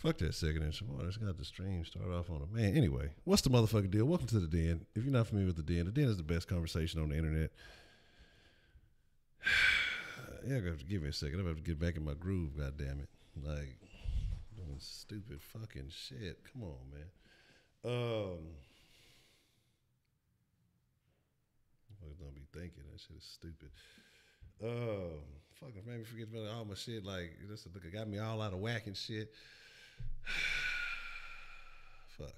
Fuck that second intro. Boy, it's got the stream start off on a man. Anyway, what's the motherfucking deal? Welcome to the Den. If you're not familiar with the Den is the best conversation on the internet. Yeah, I got to give me a second. I'm about to get back in my groove. God damn it! Like doing stupid fucking shit. Come on, man. Don't be thinking that shit is stupid. Fucking made me forget about all my shit. Like this got me all out of whack and shit. Fuck.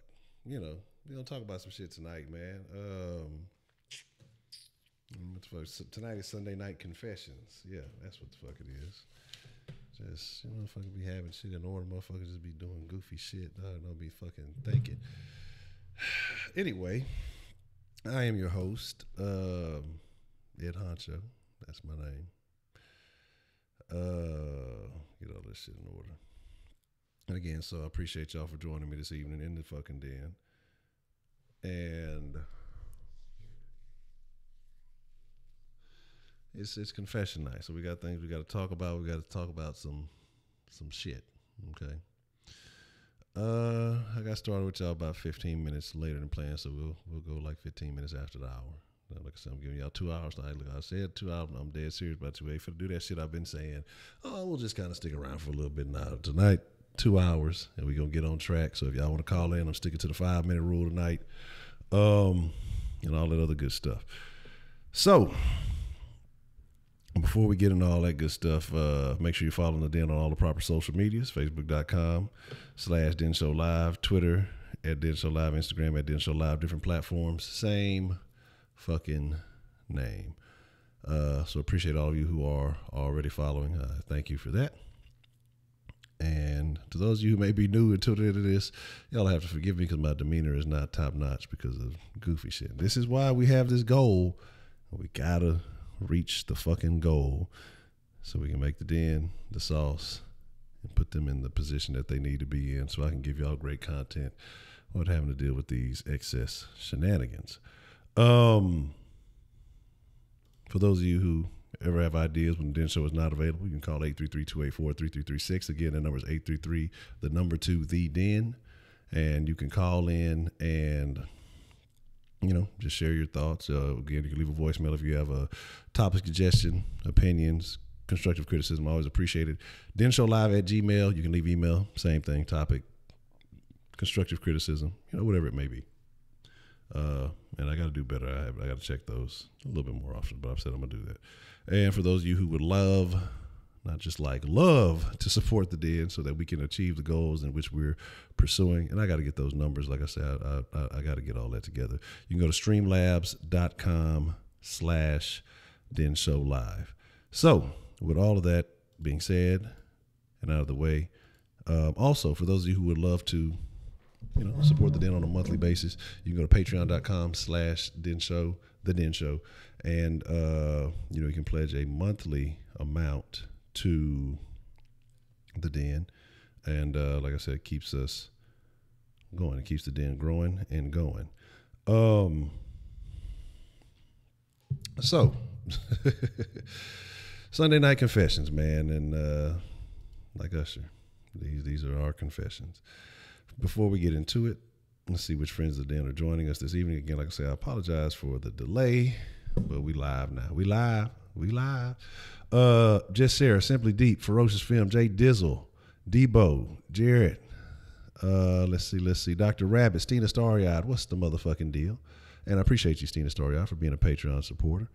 You know, we gonna talk about some shit tonight, man. Tonight is Sunday Night Confessions. Yeah, that's what the fuck it is. Just, you motherfuckers be having shit in order. Motherfuckers just be doing goofy shit. Don't be fucking thinking. Anyway, I am your host, Ed Honcho. That's my name. Get all this shit in order. And again, so I appreciate y'all for joining me this evening in the fucking Den. And it's confession night, so we got things we got to talk about. We got to talk about some shit. Okay. I got started with y'all about 15 minutes later than planned, so we'll go like 15 minutes after the hour. Like I said, I'm giving y'all 2 hours tonight. Like I said, 2 hours. I'm dead serious about 2 8 for to do that shit I've been saying. Oh, we'll just kind of stick around for a little bit now. Tonight, 2 hours, and we're gonna get on track. So if y'all want to call in, I'm sticking to the 5-minute rule tonight, and all that other good stuff. So before we get into all that good stuff, make sure you're following the Den on all the proper social medias: Facebook.com/Den Show Live, Twitter @Den Show Live, Instagram @Den Show Live, different platforms, same fucking name. So appreciate all of you who are already following. Thank you for that. And to those of you who may be new until the end of this, y'all have to forgive me because my demeanor is not top notch because of goofy shit. This is why we have this goal. We gotta reach the fucking goal so we can make the Den the sauce and put them in the position that they need to be in so I can give y'all great content without having to deal with these excess shenanigans. For those of you who ever have ideas when the Den Show is not available, you can call 833-284-3336. Again, the number is 833, the number 2, the Den. And you can call in and, just share your thoughts. Again, you can leave a voicemail if you have a topic suggestion, opinions, constructive criticism. Always appreciated. denshowlive@gmail. You can leave email, same thing, topic, constructive criticism, whatever it may be. And I got to do better. I got to check those a little bit more often, but I've said I'm going to do that. And for those of you who would love, not just like love, to support the Den so that we can achieve the goals in which we're pursuing. And I got to get those numbers. Like I said, I got to get all that together. You can go to streamlabs.com/Den Show Live. So with all of that being said and out of the way, also for those of you who would love to, support the Den on a monthly basis, you can go to patreon.com/Den Show, the Den Show. And, you can pledge a monthly amount to the Den. And, like I said, it keeps us going. It keeps the Den growing and going. So Sunday Night Confessions, man. And, like Usher, these are our confessions. Before we get into it, let's see which friends of the Den are joining us this evening. Again, like I say, I apologize for the delay, but we live now. We live. Just Sarah, Simply Deep, Ferocious Film, Jay Dizzle, Debo, Jarrett. Let's see. Dr. Rabbit, Stina Starryard. What's the motherfucking deal? And I appreciate you, Stina Starryard, for being a Patreon supporter.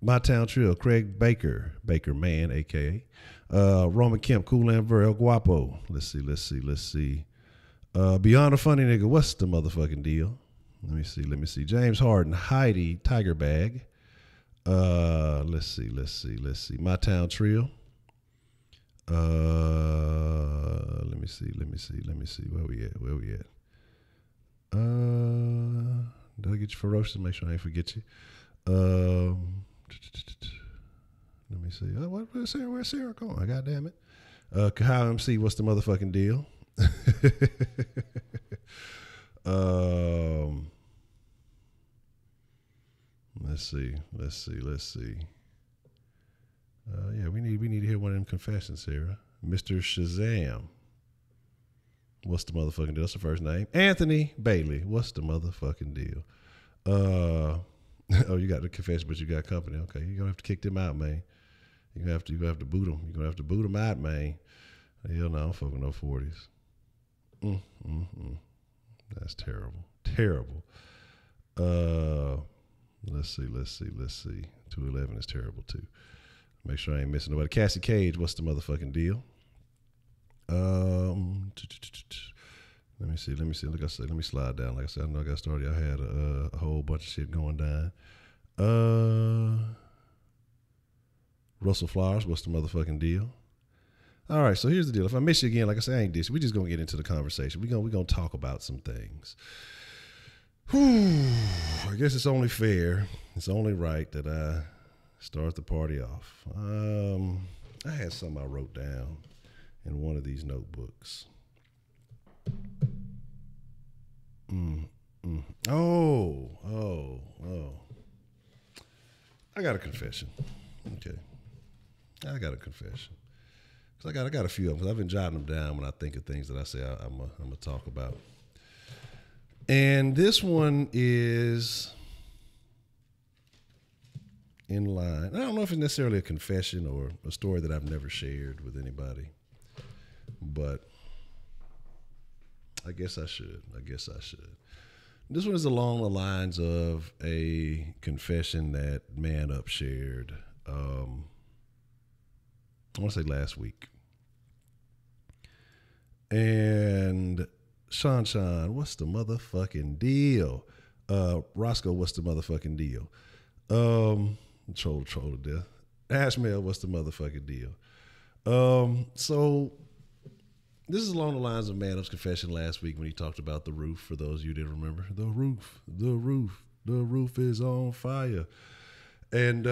My Town Trill, Craig Baker Man, a.k.a. Roman Kemp, Cool and El Guapo. Let's see. Beyond a Funny Nigga, what's the motherfucking deal? Let me see. James Harden, Heidi, Tiger Bag. Let's see. My Town Trill. Let me see. Where we at? Did I get you ferocious? Make sure I ain't forget you. Let me see. Where's Sarah going? God damn it. Kahal MC, what's the motherfucking deal? Let's see. Yeah, we need to hear one of them confessions, Sarah. Mr. Shazam. What's the motherfucking deal? That's the first name. Anthony Bailey. What's the motherfucking deal? Oh, you got the confession, but you got company. Okay, you're gonna have to kick them out, man. You're gonna have to boot them. You're gonna have to boot them out, man. Hell no, I'm fucking no 40s. That's terrible. Terrible. Let's see. 211 is terrible too. Make sure I ain't missing nobody. Cassie Cage, what's the motherfucking deal? Let me see. Like I said, let me slide down. Like I said, I know I got started. I had a whole bunch of shit going down. Russell Flowers, what's the motherfucking deal? All right, so here's the deal. If I miss you again, like I said, I ain't this. We just gonna get into the conversation. We gonna talk about some things. Whew, I guess it's only fair. It's only right that I start the party off. I had something I wrote down in one of these notebooks. Oh. I got a confession. Okay. I got a confession. Cause I got a few of them. Cause I've been jotting them down when I think of things that I say I'm gonna talk about. And this one is in line. I don't know if it's necessarily a confession or a story that I've never shared with anybody, but I guess I should. This one is along the lines of a confession that Man Up shared. I want to say last week. And Sean, what's the motherfucking deal? Roscoe, what's the motherfucking deal? Troll to death. Ashmael, what's the motherfucking deal? So this is along the lines of Man Up's confession last week when he talked about the roof. For those of you who didn't remember, the roof is on fire. And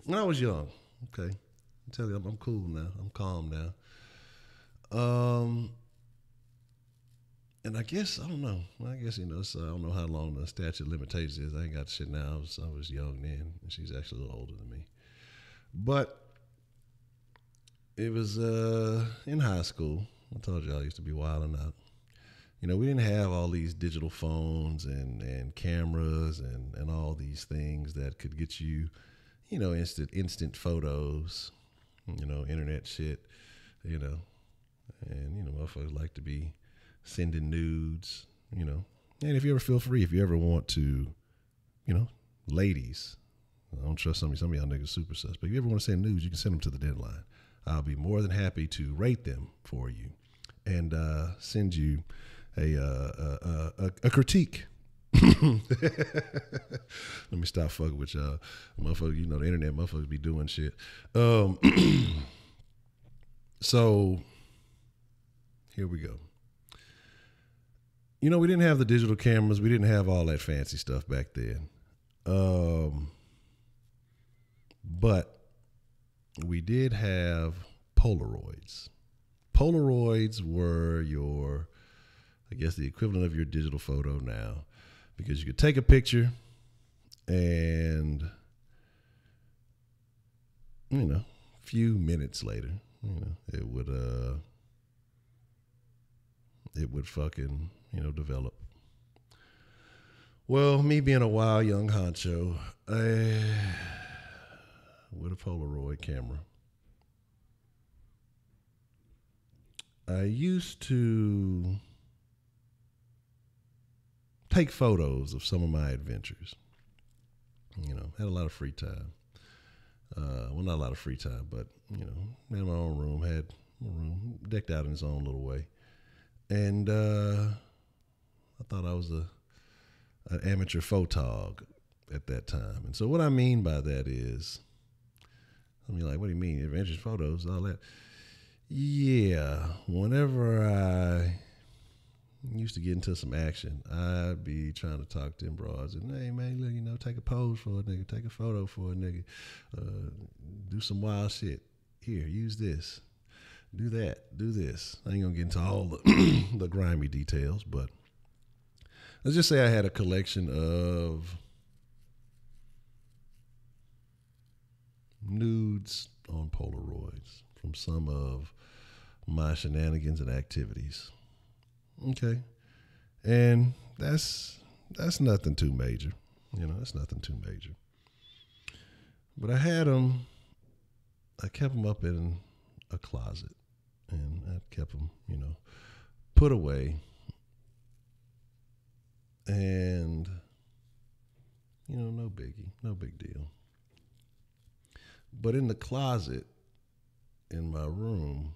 when I was young, okay, I'm telling you, I'm cool now. I'm calm now. And I guess, I don't know. I guess, so I don't know how long the statute of limitations is. I ain't got shit now. I was young then, and she's actually a little older than me. But it was in high school. I told you I used to be wilding out. We didn't have all these digital phones and cameras and all these things that could get you, instant photos, internet shit, and, motherfuckers like to be sending nudes, And if you ever feel free, if you ever want to, ladies, I don't trust some of y'all niggas super sus, but if you ever want to send nudes, you can send them to the Denline. I'll be more than happy to rate them for you and send you a critique. Let me stop fucking with y'all. Motherfucker, the internet motherfuckers be doing shit. So here we go. We didn't have the digital cameras. We didn't have all that fancy stuff back then. But we did have Polaroids. Polaroids were the equivalent of your digital photo now, because you could take a picture and, a few minutes later, it would fucking, develop. Well, me being a wild young honcho, with a Polaroid camera, I used to take photos of some of my adventures. Had a lot of free time. Well, not a lot of free time, but, had my own room, had my room decked out in its own little way. And I thought I was an amateur photog at that time. And so what I mean by that is, like, what do you mean? Adventure photos, all that? Yeah, whenever I used to get into some action, I'd be trying to talk to them broads and, hey, man, look, take a pose for a nigga, take a photo for a nigga, do some wild shit. Here, use this, do that, do this. I ain't gonna get into all the, the grimy details, but let's just say I had a collection of nudes on Polaroids from some of my shenanigans and activities. Okay. And that's nothing too major. That's nothing too major. But I kept them up in a closet, and I kept them, put away. And, no biggie, no big deal. But in the closet in my room,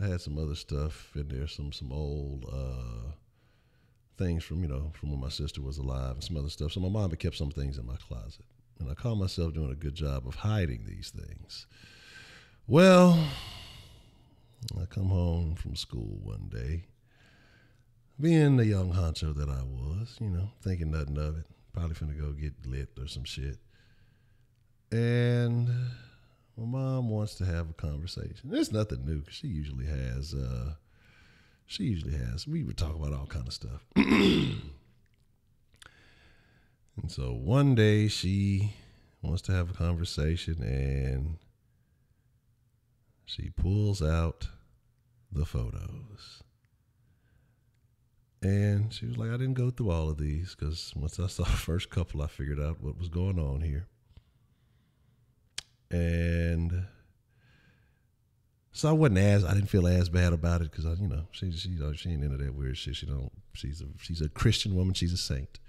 I had some other stuff in there, some old things from when my sister was alive and some other stuff. So my mom had kept some things in my closet. And I call myself doing a good job of hiding these things. Well, I come home from school one day, being the young honcho that I was, thinking nothing of it. Probably finna go get lit or some shit. And my mom wants to have a conversation. It's nothing new, 'cause she usually has. We would talk about all kind of stuff. And so one day she wants to have a conversation, and she pulls out the photos. And she was like, I didn't go through all of these, because once I saw the first couple, I figured out what was going on here. And so I didn't feel as bad about it, because she ain't into that weird shit. She's a Christian woman. She's a saint.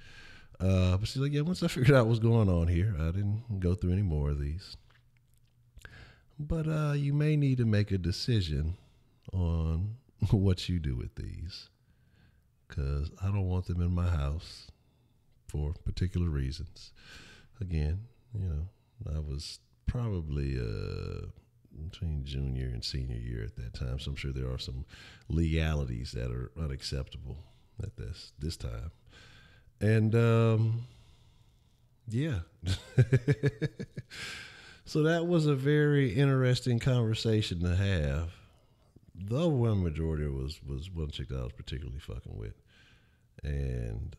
But she's like, yeah, once I figured out what's going on here, I didn't go through any more of these. But you may need to make a decision on what you do with these, because I don't want them in my house for particular reasons. Again, I was probably between junior and senior year at that time, so I'm sure there are some legalities that are unacceptable at this time. And yeah. So that was a very interesting conversation to have. The overwhelming majority was one chick that I was particularly fucking with. And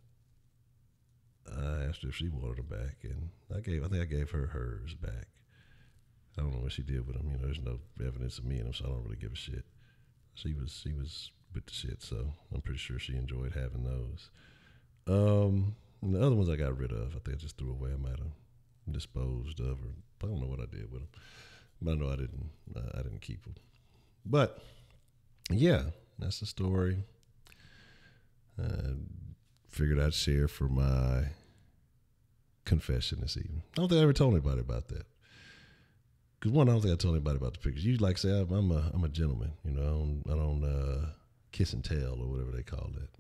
I asked her if she wanted her back, and I think I gave her hers back. I don't know what she did with them. There's no evidence of me in them, so I don't really give a shit. She was with the shit, so I'm pretty sure she enjoyed having those. And the other ones I got rid of. I think I just threw away. I might have disposed of, or I don't know what I did with them. But I know I didn't keep them. But yeah, that's the story. Figured I'd share for my confession this evening. I don't think I ever told anybody about that. Because one, I don't think I told anybody about the pictures. You like say I'm a gentleman. I don't kiss and tell or whatever they call it.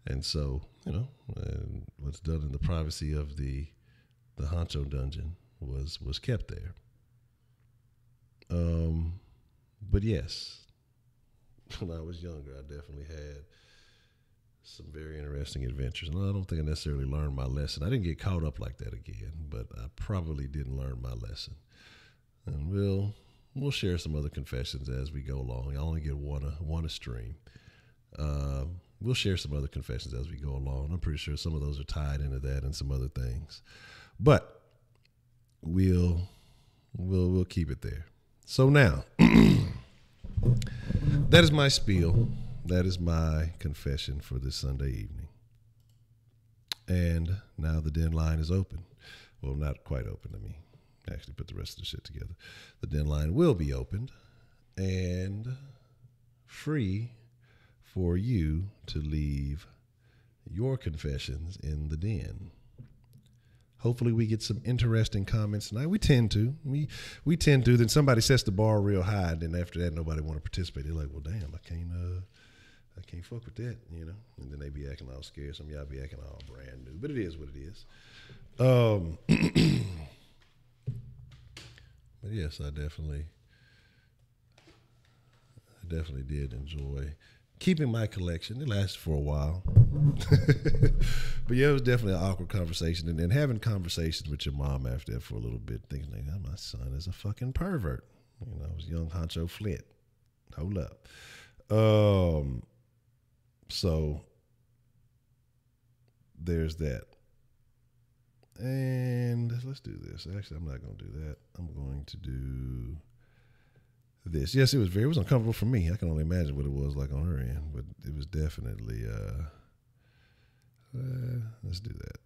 And so, and what's done in the privacy of the Honcho dungeon was kept there. But yes, when I was younger, I definitely had some very interesting adventures. And I don't think I necessarily learned my lesson. I didn't get caught up like that again, but I probably didn't learn my lesson. And we'll share some other confessions as we go along. I only get one a stream. We'll share some other confessions as we go along. I'm pretty sure some of those are tied into that and some other things. But we'll keep it there. So now, that is my spiel. That is my confession for this Sunday evening. And now the Denline is open. Well, not quite open. Let me actually put the rest of the shit together. The Denline will be opened and free for you to leave your confessions in the den. Hopefully we get some interesting comments tonight. We tend to. We tend to. Then somebody sets the bar real high, and then after that nobody want to participate. They're like, well, damn, I can't fuck with that, And then they be acting all scared. Some of y'all be acting all brand new. But it is what it is. But yes, I definitely did enjoy keeping my collection. It lasted for a while. But yeah, it was definitely an awkward conversation. And then having conversations with your mom after that for a little bit, thinking like, oh, my son is a fucking pervert. I was young Honcho Flint. Hold up. So there's that. And let's do this. Actually, I'm not going to do that. I'm going to do this. Yes, it was uncomfortable for me. I can only imagine what it was like on her end, but it was definitely, let's do that.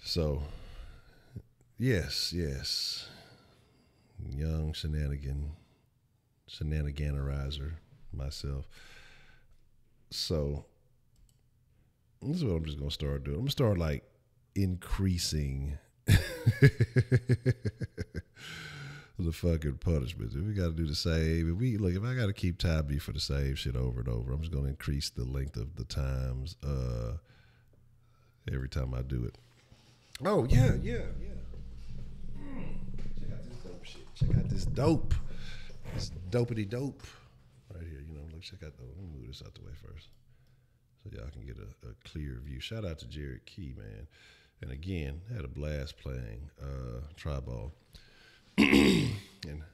So, yes. Young shenaniganizer myself. So, this is what I'm just going to start doing. I'm going to start like increasing the fucking punishment. If we got to do the save, if I got to keep Tabby for the save shit over and over, I'm just going to increase the length of the times every time I do it. Oh, yeah. Check out this dope shit. Check out this dope. This dopey dope. Right here, look, check out, let me move this out the way first so y'all can get a clear view. Shout out to Jared Key, man. And again, had a blast playing Tri-Ball. And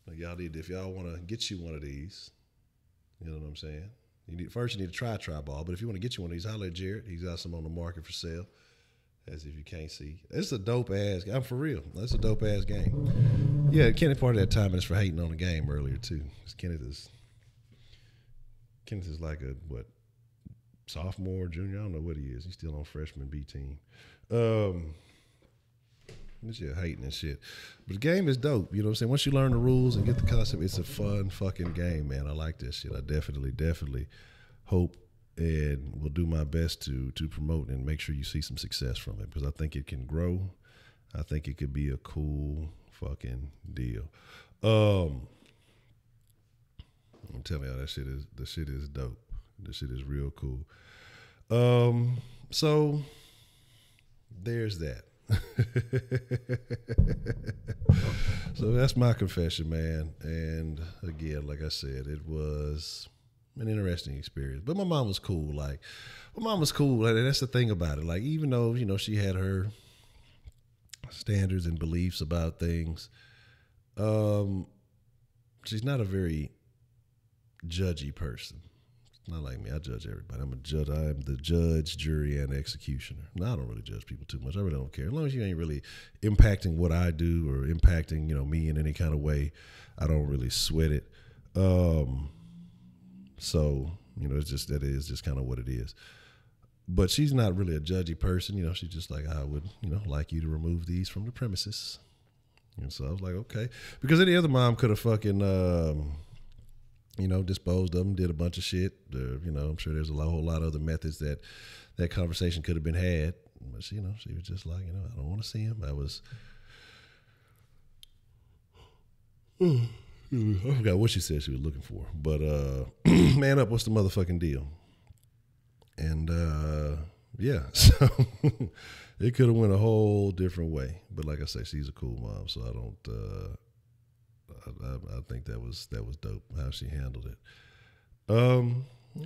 like y'all need, if y'all want to get you one of these, you know what I'm saying? You need to try Tri-Ball, but if you want to get you one of these, holler at Jared. He's got some on the market for sale. As if you can't see. It's a dope ass game. I'm for real. That's a dope ass game. Yeah, Kenneth part of that time is for hating on the game earlier too. Kenneth is like a sophomore, junior, I don't know what he is. He's still on freshman B team. It's just hating and shit. But the game is dope. You know what I'm saying? Once you learn the rules and get the concept, it's a fun fucking game, man. I like this shit. I definitely hope and will do my best to promote and make sure you see some success from it, because I think it can grow. I think it could be a cool fucking deal. I'm telling y'all, the shit is dope. The shit is real cool. So there's that. So that's my confession, man. And again, like I said, it was an interesting experience, but my mom was cool. Like, that's the thing about it. Like, even though she had her standards and beliefs about things, she's not a very judgy person. It's not like me. I judge everybody. I'm a judge. I am the judge, jury, and executioner. No, I don't really judge people too much. I really don't care. As long as you ain't really impacting what I do or impacting me in any kind of way, I don't really sweat it. So, it's just, that is just kind of what it is. But she's not really a judgy person. She's just like, I would, like you to remove these from the premises. And so I was like, okay. Because any other mom could have fucking, disposed of them, did a bunch of shit. I'm sure there's a whole lot of other methods that conversation could have been had. But, she was just like, I don't want to see him. I was... I forgot what she said she was looking for, but man up, what's the motherfucking deal? And yeah, so it could have went a whole different way. But like I say, she's a cool mom, so I don't. I think that was dope how she handled it.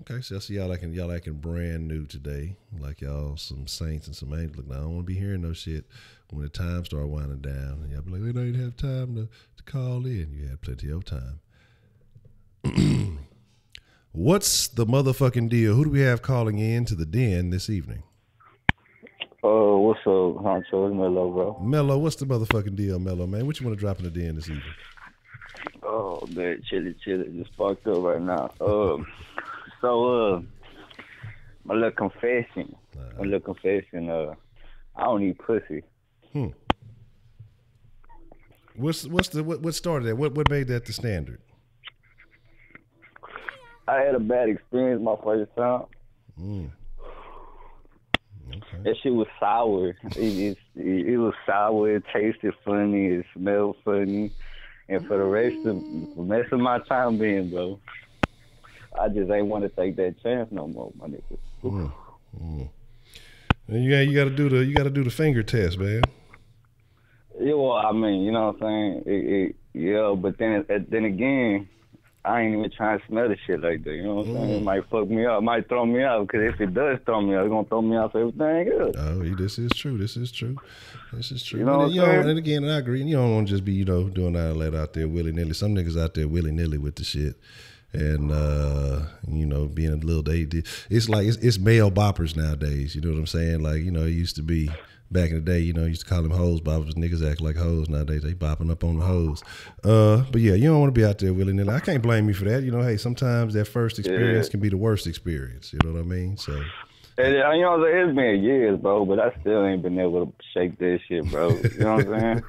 Okay, so I see y'all acting brand new today, like y'all some saints and some angels. Look, now I don't want to be hearing no shit when the time start winding down, and y'all be like, we don't even have time to call in. You had plenty of time. What's the motherfucking deal? Who do we have calling in to the den this evening? What's up, Honcho? It's Mello, bro. Mello, what's the motherfucking deal, Mello, man? What you want to drop in the den this evening? Oh, man, chilly. Just fucked up right now. My little confession. I don't eat pussy. What started that? What made that the standard? I had a bad experience my first time. Okay. That shit was sour. It was sour. It tasted funny. It smelled funny. And for the rest of my time being, bro, I just ain't want to take that chance no more, my nigga. And you got to do the finger test, man. Yeah, well, I mean, you know what I'm saying? But then again, I ain't even trying to smell the shit like that. You know what I'm saying? It might fuck me up. It might throw me out. Because if it does throw me out, it's going to throw me out for everything else. Oh, this is true. You know what I'm saying? And again, I agree. You don't want to just be, doing all that out there willy-nilly. Some niggas out there willy-nilly with the shit. and you know, being a little it's like it's male boppers nowadays. You know what I'm saying? Like, you know, it used to be back in the day. You know, used to call them hoes boppers. Niggas act like hoes nowadays. They bopping up on the hoes. But yeah, you don't want to be out there willy nilly. I can't blame you for that. You know, hey, sometimes that first experience can be the worst experience. You know what I mean? So. And, you know, it's been years, bro, but I still ain't been able to shake that shit, bro. You know what I'm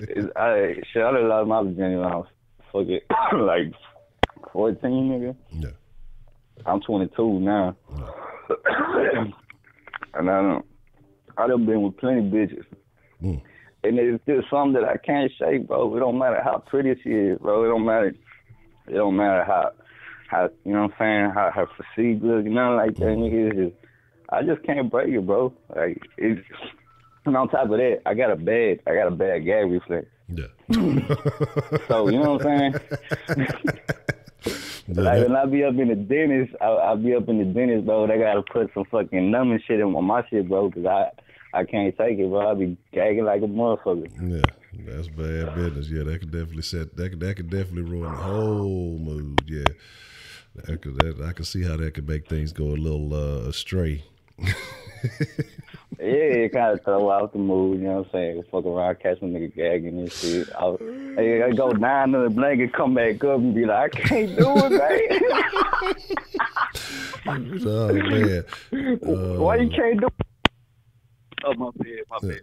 saying? I done lost my virginity when I was fucking like 14, nigga. Yeah. I'm 22 now. Yeah. And I done been with plenty of bitches. And it's just something that I can't shake, bro. It don't matter how pretty she is, bro. It don't matter how you know what I'm saying, how her physique looks, nothing like that, nigga. It's just, I just can't break it, bro. Like, it's, and on top of that, I got a bad gag reflex. Yeah. So, you know what I'm saying? Like, when I be up in the dentist, I'll be up in the dentist, bro. They gotta put some fucking numbing shit on my shit, bro, because I can't take it, bro. I be gagging like a motherfucker. Yeah, that's bad business. Yeah, that could definitely ruin the whole mood. Yeah, I can see how that could make things go a little astray. Yeah, it kind of throw out the mood, you know what I'm saying? Fuck around, catch a nigga gagging and shit. I go down to the blanket, come back up and be like, I can't do it, man. Oh, man. Why you can't do it? Oh, my bad.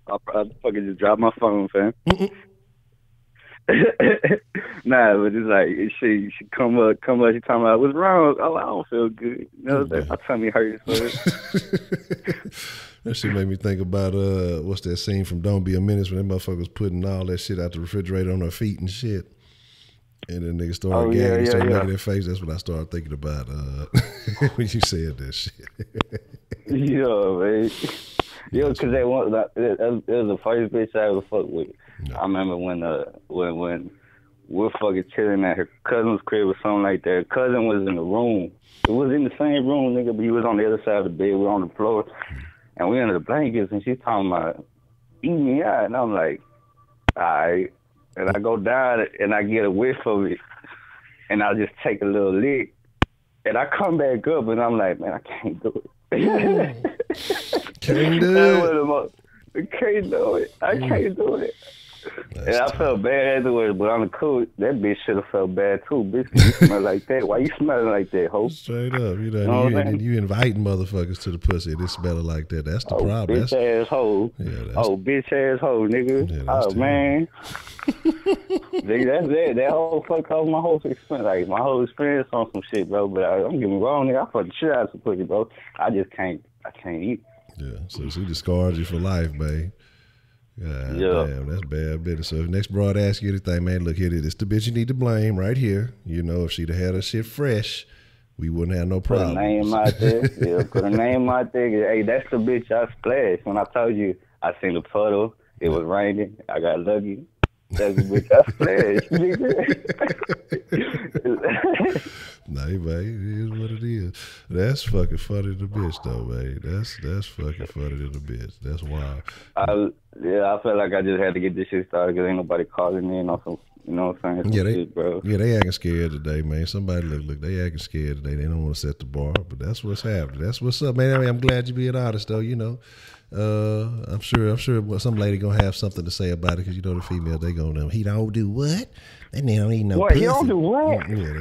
I fucking just dropped my phone, fam. Nah, but it's like, she come up, she talking about, what's wrong? Oh, I don't feel good. You know what I'm saying? My tummy hurts. That shit made me think about, what's that scene from Don't Be a Menace when that motherfucker was putting all that shit out the refrigerator on her feet and shit. And then niggas started gagging and started making their face. That's what I started thinking about when you said that shit. Yeah, man. Yeah, because it was the first bitch I ever fucked with. No. I remember when we're fucking chilling at her cousin's crib or something like that. Her cousin was in the room. It was in the same room, nigga, but he was on the other side of the bed. We were on the floor. And we under the blankets, and she's talking about eating me out. And I'm like, all right. And I go down, and I get a whiff of it. And I just take a little lick. And I come back up, and I'm like, man, I can't do it. Can't do it. I can't do it. I can't do it. And I felt bad afterwards, but on the cool, that bitch should have felt bad too. Bitch, you smell like that. Why you smelling like that, ho? Straight up, you know you inviting motherfuckers to the pussy and it smelling like that. That's the problem. Bitch ass hoe. Yeah, bitch ass hoe, nigga. Yeah, man. Nigga, that's it. That whole fuck off my whole experience. Like my whole experience on some shit, bro. But don't get me wrong, nigga. I fuck the shit out of some pussy, bro. I just can't. I can't eat. Yeah, so she just scarred you for life, man. God, yeah, damn, that's bad business. So if next broad asks you anything, man, look here, it's the bitch you need to blame right here. You know, if she'd have had her shit fresh, we wouldn't have no problem. Put a name out there. Yeah, put a name out there. Hey, that's the bitch I splashed. When I told you I seen the puddle, it was raining. I got lucky. That's the bitch I splashed, nigga. Nah, man, it is what it is. That's fucking funny to the bitch, though, man. That's fucking funny to the bitch. That's wild. I felt like I just had to get this shit started because ain't nobody calling in on some, you know what I'm saying? Yeah, shit, bro. Yeah, they acting scared today, man. Somebody look, they acting scared today. They don't want to set the bar, but that's what's happening. That's what's up, man. I mean, I'm glad you being honest, though. You know, I'm sure some lady gonna have something to say about it because you know the female they gonna he don't do what? That nigga don't eat no pussy. He don't do what? Yeah,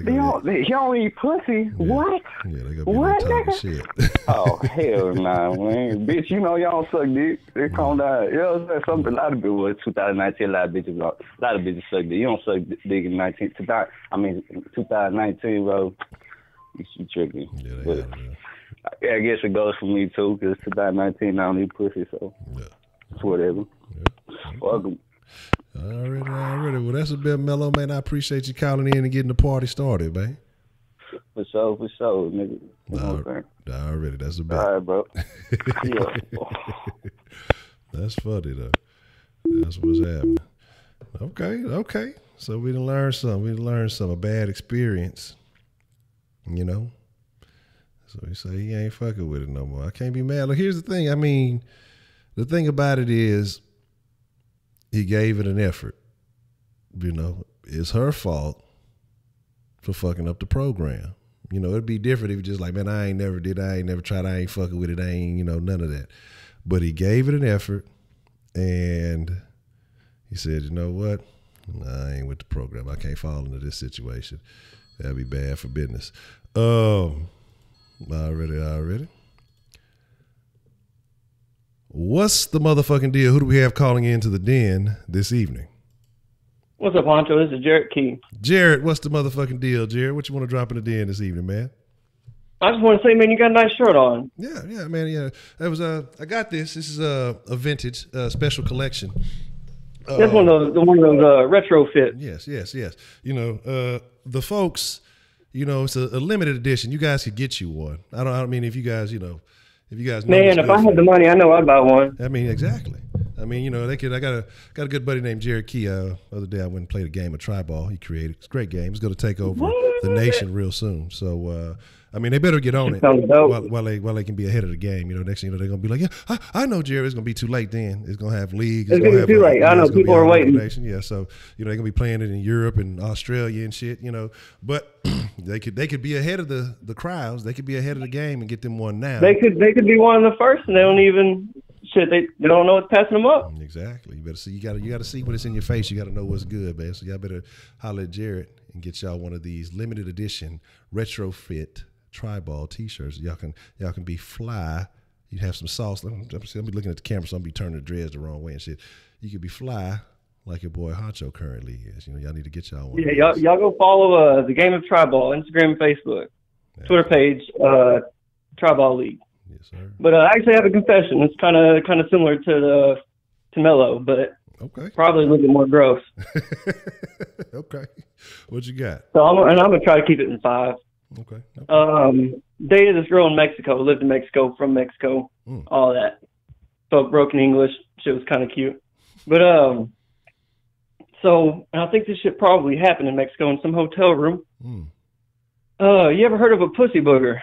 he don't eat pussy. Yeah. What? Yeah, they gonna be what, talking shit. Oh hell nah, man. Bitch, you know y'all don't suck dick. They calm down. You know what I'm saying? Something a lot of people 2019, a lot of bitches suck dick. You don't suck dick in 2019, bro. You tricky. Yeah, they but, I guess it goes for me too, because 2019 I don't need pussy, so it's whatever. Yeah. Welcome. Alrighty. Well, that's a bit mellow, man. I appreciate you calling in and getting the party started, man. For sure, nigga. Already, that's a bit. All right, bro. Yeah. That's funny, though. That's what's happening. Okay. So we done learned something. A bad experience, you know? So he say he ain't fucking with it no more. I can't be mad. Look, here's the thing. I mean, the thing about it is he gave it an effort. You know, it's her fault. for fucking up the program. You know, it'd be different if you just like, man, I ain't never tried, I ain't fucking with it, I ain't, you know, none of that. But he gave it an effort, and he said, you know what? Nah, I ain't with the program. I can't fall into this situation. That'd be bad for business. Already. What's the motherfucking deal? Who do we have calling into the den this evening? What's up, Honcho? This is Jared Key. Jared, what's the motherfucking deal, Jared? What you want to drop in the den this evening, man? I just want to say, man, you got a nice shirt on. Yeah, man, yeah. That was I got this. This is a vintage special collection. That's one of those retrofit. Yes. You know, the folks, you know, it's a limited edition. You guys could get you one. I don't mean if you guys, you know, Man, if I had the money, I know I'd buy one. I mean, exactly. I mean, you know, they could. I got a good buddy named Jared Key. The other day, I went and played a game of Tri-Ball he created. It's a great game. It's going to take over the nation real soon. So, I mean, they better get on it while they can be ahead of the game. You know, next thing you know, they're going to be like, yeah, I know, Jared. It's going to be too late then. It's going to have leagues. It's going to be too late. I know people are waiting. Yeah, so you know they're going to be playing it in Europe and Australia and shit. You know, but they could be ahead of the crowds. They could be ahead of the game and get them one now. They could be one of the first, and they don't even. Shit, they don't know what's passing them up. Exactly. You better see. You got to see when it's in your face. You got to know what's good, man. So y'all better holler at Jared and get y'all one of these limited edition retrofit Tri-Ball T-shirts. Y'all can be fly. You have some sauce. Let me be looking at the camera, so I'm be turning the dreads the wrong way and shit. You could be fly like your boy Honcho currently is. You know, y'all need to get y'all one. Yeah, y'all go follow the Game of Tri-Ball, Instagram, Facebook, Twitter page, Tri-Ball League. Yes, sir. But I actually have a confession. It's kind of similar to Mello, but okay, probably a little bit more gross. Okay, what you got? So I'm gonna try to keep it in 5. Okay. Dated this girl in Mexico. Lived in Mexico, from Mexico, all that. Spoke broken English. Shit was kind of cute. But so I think this shit probably happened in Mexico in some hotel room. You ever heard of a pussy booger?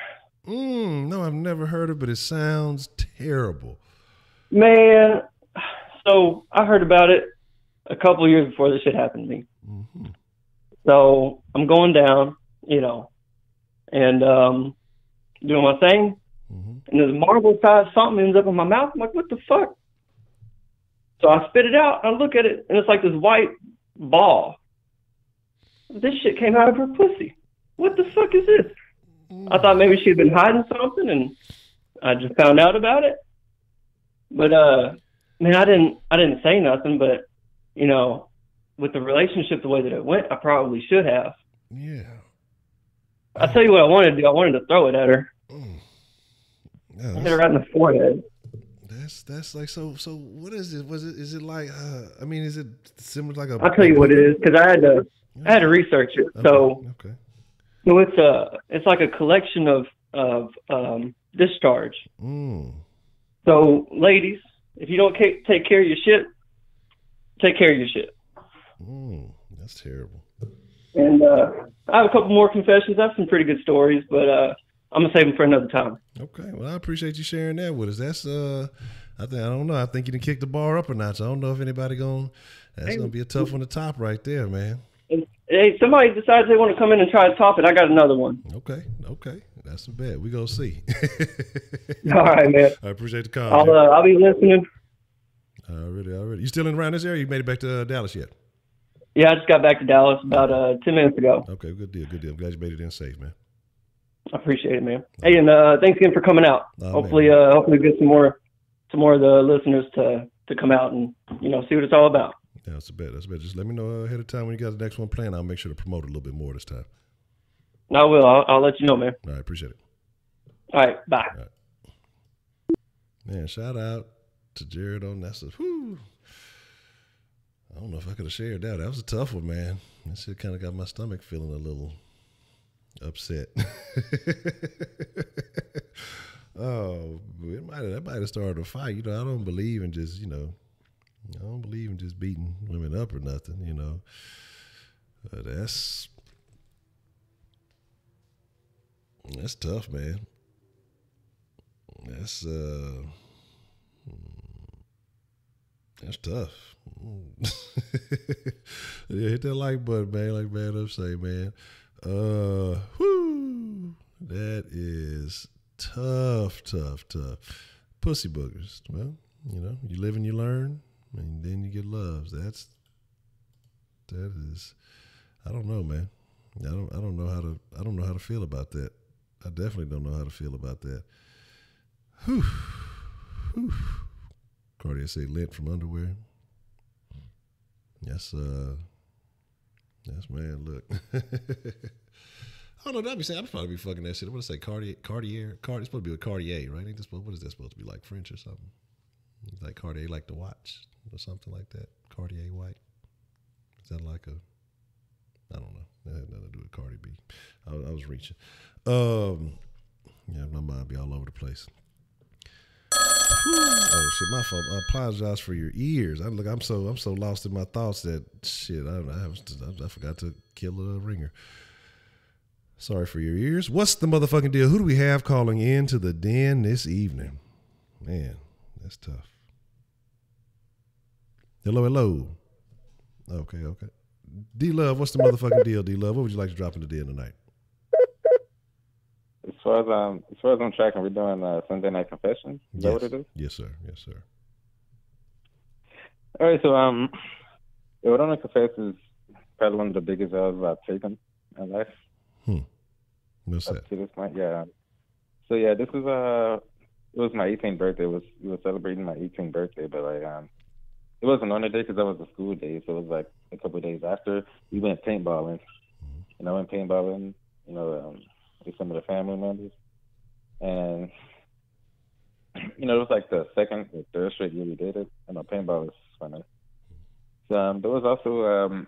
No, I've never heard of it, but it sounds terrible. Man, so I heard about it a couple of years before this shit happened to me. Mm-hmm. So I'm going down, you know, and doing my thing, and this marble-sized something ends up in my mouth. I'm like, what the fuck? So I spit it out, and I look at it, and it's like this white ball. This shit came out of her pussy. What the fuck is this? I thought maybe she'd been hiding something, and I just found out about it. But man, I didn't say nothing. But you know, with the relationship the way that it went, I probably should have. Yeah. I'll tell you what I wanted to do. I wanted to throw it at her. Yeah, Hit her right in the forehead. That's like so. What is it? Is it like? I mean, is it similar to like a? I'll tell you what it is, because I had to research it. Okay. So it's like a collection of discharge. So ladies, if you don't take care of your shit, take care of your shit. That's terrible. And I have a couple more confessions. I have some pretty good stories, but I'm gonna save them for another time. Okay. Well, I appreciate you sharing that with us. That's I don't know. I think you can kick the bar up a notch. I don't know if anybody gonna be a tough one to top right there, man. Hey, somebody decides they want to come in and try to top it, I got another one. Okay. That's a bet. We gonna see. All right, man. I appreciate the call. I'll be listening. Already. You still in around this area? You made it back to Dallas yet? Yeah, I just got back to Dallas about 10 minutes ago. Okay, good deal. I'm glad you made it in safe, man. I appreciate it, man. Hey, and thanks again for coming out. Hopefully get some more of the listeners to come out and see what it's all about. Yeah, that's a bet. Just let me know ahead of time when you got the next one planned. I'll make sure to promote it a little bit more this time. I will. I'll let you know, man. All right, appreciate it. All right, bye. All right. Man, shout out to Jared on that stuff. Whew. I don't know if I could have shared that. That was a tough one, man. That shit kind of got my stomach feeling a little upset. Oh, that might have started a fight. I don't believe in just, I don't believe in just beating women up or nothing, That's tough, man. That's tough. Yeah, hit that like button, man. Like man up say, man. Whoo, that is tough. Pussy boogers. Well, you know, you live and you learn, and then you get loves. That is. I don't know, man. I don't know how to feel about that. I definitely don't know how to feel about that. Whew. Cartier say lint from underwear. That's man, look. I don't know, that'd be saying I'd probably be fucking that shit. What did I say? Cartier? It's supposed to be a Cartier, right? Ain't this what is that supposed to be, like French or something? Like Cartier, like the watch or something like that. Cartier white. Is that like a, I don't know. That had nothing to do with Cardi B. I was reaching. Yeah, my mind be all over the place. Oh shit, my fault. I apologize for your ears. I'm so lost in my thoughts that shit. I forgot to kill a ringer. Sorry for your ears. What's the motherfucking deal? Who do we have calling in to the den this evening? Man, that's tough. Hello. Okay. D Love, what's the motherfucking deal? D Love, what would you like to drop in the den tonight? As far as I'm tracking, we're doing Sunday Night Confessions. Is that what it is? Yes, sir. All right, so what I'm gonna confess is probably one of the biggest L's I've taken in life. What's that? Up to this point, yeah. So yeah, this is it was my 18th birthday. We were celebrating my 18th birthday, but like it wasn't on the day because that was a school day, so it was like a couple of days after. We went paintballing, and I went paintballing, with some of the family members, and it was like the second or third straight year we did it. And paintball is funny. So there was also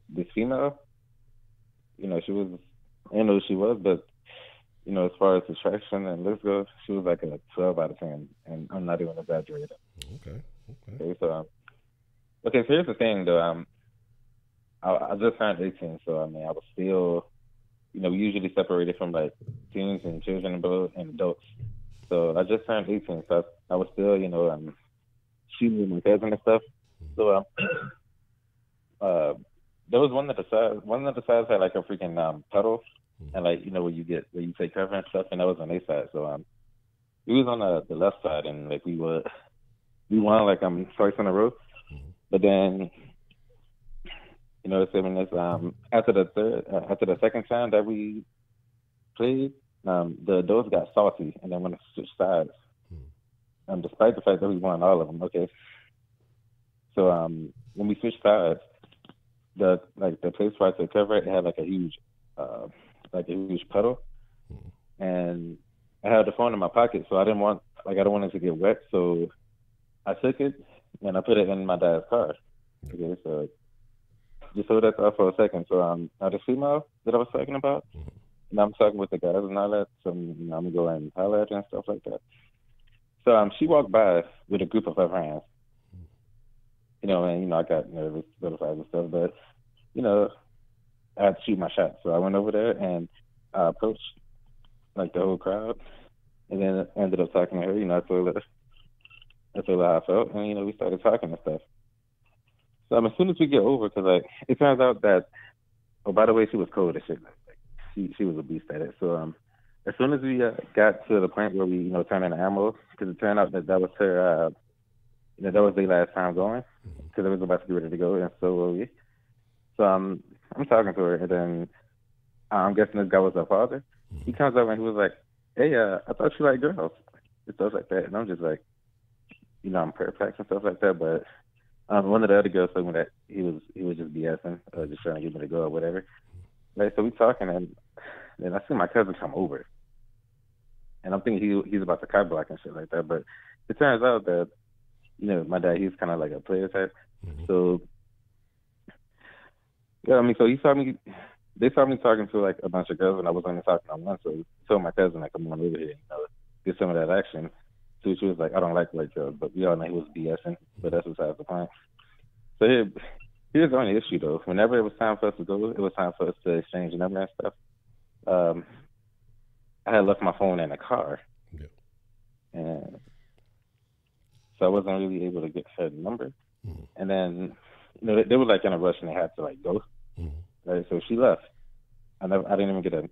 this female. She was, I didn't know who she was, but as far as attraction and looks go, she was like a 12 out of 10, and I'm not even exaggerating. Okay. So here's the thing though. I just turned 18, so I was still, we usually separated from like teens and children and adults. So I just turned 18, so I was still, shooting with my cousin and stuff. So there was one of the sides had like a freaking puddle, and like where you take cover and stuff, and that was on their side. So we was on the left side, and like we won like twice in a row. But then after the second time that we played, the adults got salty and then wanted to switch sides. Despite the fact that we won all of them. Okay. So when we switched sides, the place where I took cover, it had like a huge puddle, and I had the phone in my pocket, so I don't want it to get wet. So I took it and I put it in my dad's car. Okay, so just hold that thought for a second. So the female that I was talking about, and I'm talking with the guys and all that. So I'm gonna go and holler at her and stuff like that. So she walked by with a group of her friends. I got nervous, butterflies and stuff, but I had to shoot my shot. So I went over there and I approached like the whole crowd, and then I ended up talking to her. I told her how I felt, and we started talking and stuff. So as soon as we get over, because it turns out that, by the way, she was cold as shit. She was a beast at it. So as soon as we got to the point where we turned into ammo, because it turned out that was her, that was their last time going, because it was about to be ready to go, and so were we. So I'm talking to her, and then I'm guessing this guy was her father. He comes up and he was like, "Hey, I thought you liked girls," and stuff like that. And I'm just like, I'm perplexed and stuff like that, but. One of the other girls told me that he was just BSing, just trying to get me to go or whatever. Right, so we talking, and then I see my cousin come over, and I'm thinking he's about to cock block and shit like that. But it turns out that my dad, he's kind of like a player type. So yeah, so they saw me talking to like a bunch of girls, and I was only talking to one. So he told my cousin like, "Come on over here, get some of that action." So she was like, "I don't like white girls," but we all know he was BSing, but that's besides the point. So here's the only issue though. Whenever it was time for us to go, it was time for us to exchange numbers and stuff. I had left my phone in the car, and so I wasn't really able to get her number. And then they were like in a rush and they had to like go. Right, so she left. I didn't even get a.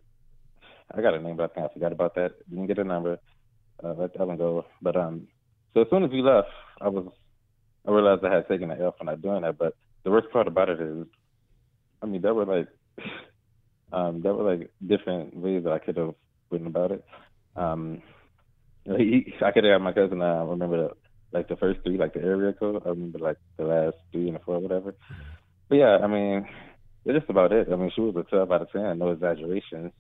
I got a name, but I think I forgot about that. Didn't get a number. Let that one go. But so as soon as we left, I realized I had taken an L for not doing that. But the worst part about it is, I mean, there were like different ways that I could have written about it. I could have had my cousin remember the first three, like the area code. I remember like the last 3 and the 4, whatever. But yeah, I mean, that's just about it. I mean, she was a 12 out of 10, no exaggerations.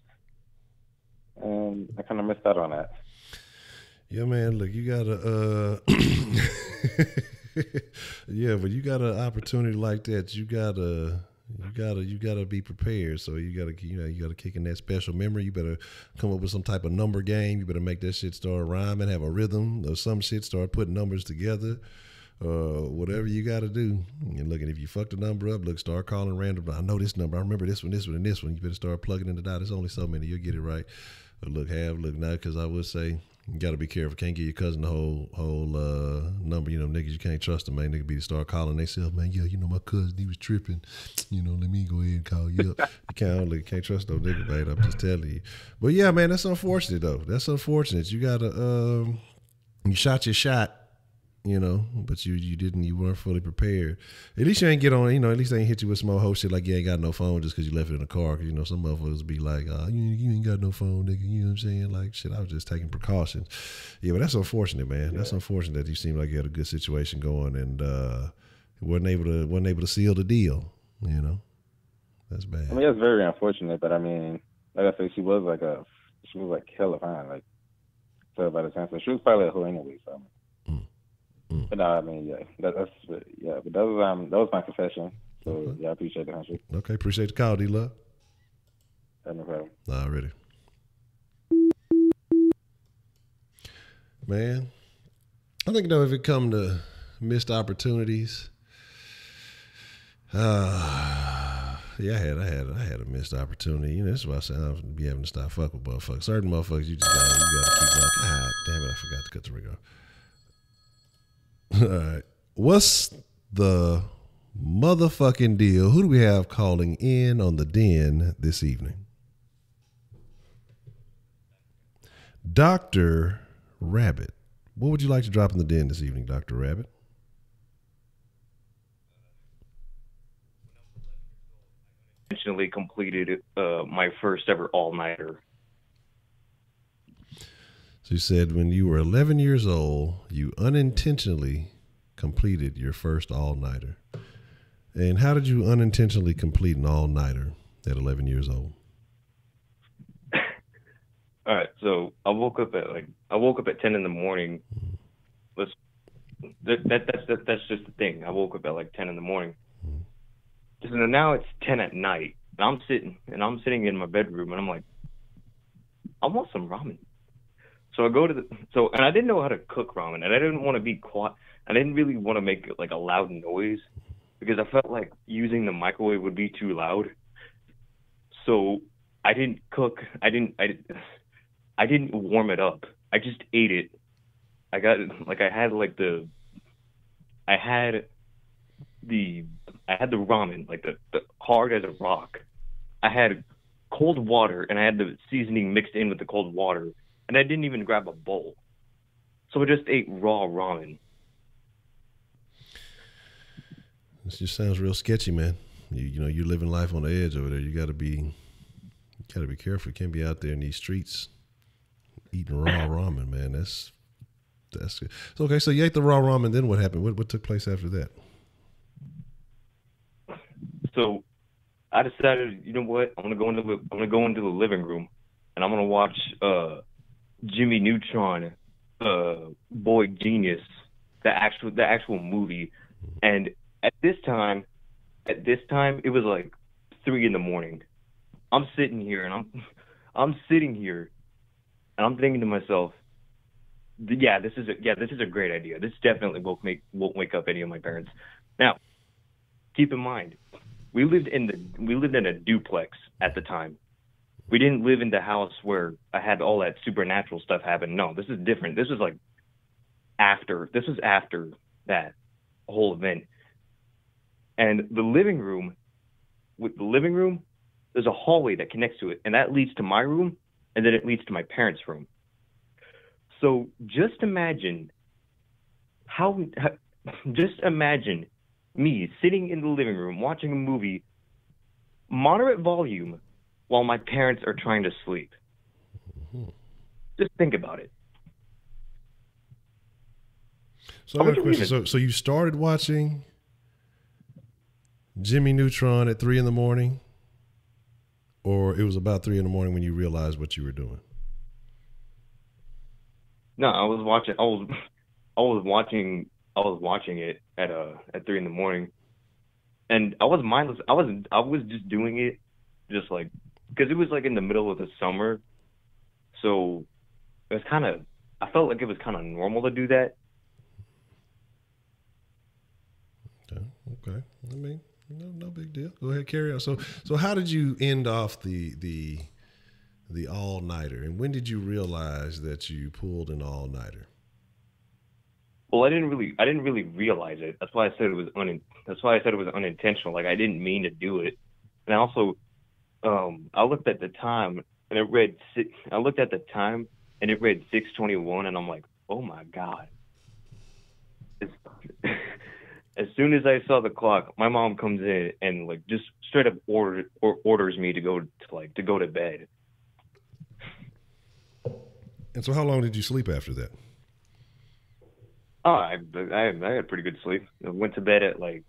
And I kind of missed out on that. Yeah, man. Look, you gotta. Yeah, but you got an opportunity like that. You gotta be prepared. So you gotta kick in that special memory. You better come up with some type of number game. You better make that shit start rhyming, have a rhythm, or some shit start putting numbers together. Whatever you got to do. And look, and if you fuck the number up, look, start calling random. I know this number. I remember this one, and this one. You better start plugging in the dot. There's only so many. You'll get it right. But look now, because I would say you got to be careful. Can't give your cousin the whole number. You know, niggas, you can't trust them, man. Nigga be to start calling themselves, man. Yeah, you know, my cousin, he was tripping. You know, let me go ahead and call you up. You can't trust no nigga, man. I'm just telling you. But yeah, man, that's unfortunate though. That's unfortunate. You gotta you shot your shot. You know, but you weren't fully prepared. At least you ain't get on, you know, at least they ain't hit you with some old whole shit like you ain't got no phone just because you left it in the car. Cause, you know, some motherfuckers be like, you ain't got no phone, nigga. You know what I'm saying? Like, shit, I was just taking precautions. Yeah, but that's unfortunate, man. Yeah. That's unfortunate that you seem like you had a good situation going and wasn't able to seal the deal, you know? That's bad. I mean, that's very unfortunate, but I mean, like I said, she was hella fine, like 12 out of 10. So she was probably a hoe anyway, so. But no, I mean, yeah, but that was my confession. So okay. Yeah, I appreciate the Honcho. Okay, appreciate the call, D-Love. No problem. Already. Man, I think if it come to missed opportunities, I had a missed opportunity. You know, that's why I said I don't be having to stop fucking with motherfuckers. Certain motherfuckers, you gotta keep like, God damn it, I forgot to cut the ring off. All right. What's the motherfucking deal? Who do we have calling in on the Den this evening? Dr. Rabbit. What would you like to drop in the Den this evening, Dr. Rabbit? Intentionally completed my first ever all-nighter. So you said when you were 11 years old, you unintentionally completed your first all-nighter. And how did you unintentionally complete an all-nighter at 11 years old? All right, so I woke up at 10 in the morning. That's just the thing. I woke up at like 10 in the morning. And now it's 10 at night, and I'm sitting in my bedroom, and I'm like, I want some ramen. So I go to and I didn't know how to cook ramen, and I didn't want to be quiet. I didn't really want to make like a loud noise because I felt like using the microwave would be too loud. So I didn't cook. I didn't warm it up. I just ate it. I had the ramen, like the hard as a rock. I had cold water, and I had the seasoning mixed in with the cold water. And I didn't even grab a bowl. So I just ate raw ramen. This just sounds real sketchy, man. You know, you're living life on the edge over there. You gotta be careful. You can't be out there in these streets eating raw ramen, man. That's good. So okay, so you ate the raw ramen, then what happened? What took place after that? So I decided, you know what? I'm gonna go into the living room and I'm gonna watch Jimmy Neutron, Boy Genius, the actual movie. And at this time it was like 3 in the morning. I'm sitting here and I'm thinking to myself, yeah, this is a great idea. This definitely won't wake up any of my parents. Now, keep in mind, we lived in a duplex at the time. We didn't live in the house where I had all that supernatural stuff happen. No, this is different. This was like after that whole event. And the living room there's a hallway that connects to it, and that leads to my room, and then it leads to my parents' room. So just imagine me sitting in the living room watching a movie, moderate volume, while my parents are trying to sleep. Mm-hmm. Just think about it. So I got a question. So you started watching Jimmy Neutron at 3 a.m, or it was about 3 a.m. when you realized what you were doing? No, I was watching it at 3 a.m, and I was mindless. I was just doing it, just like, because it was like in the middle of the summer, so it was I felt like it was kind of normal to do that. Okay. I mean, no big deal. Go ahead, carry on. So how did you end off the all-nighter, and when did you realize that you pulled an all-nighter? Well, I didn't really realize it. That's why I said it was unintentional. Like, I didn't mean to do it. And I also, I looked at the time and it read 6:21, and I'm like, oh my God. As soon as I saw the clock, my mom comes in and like just straight up orders me to go to bed. And so how long did you sleep after that? Oh, I had pretty good sleep. I went to bed at I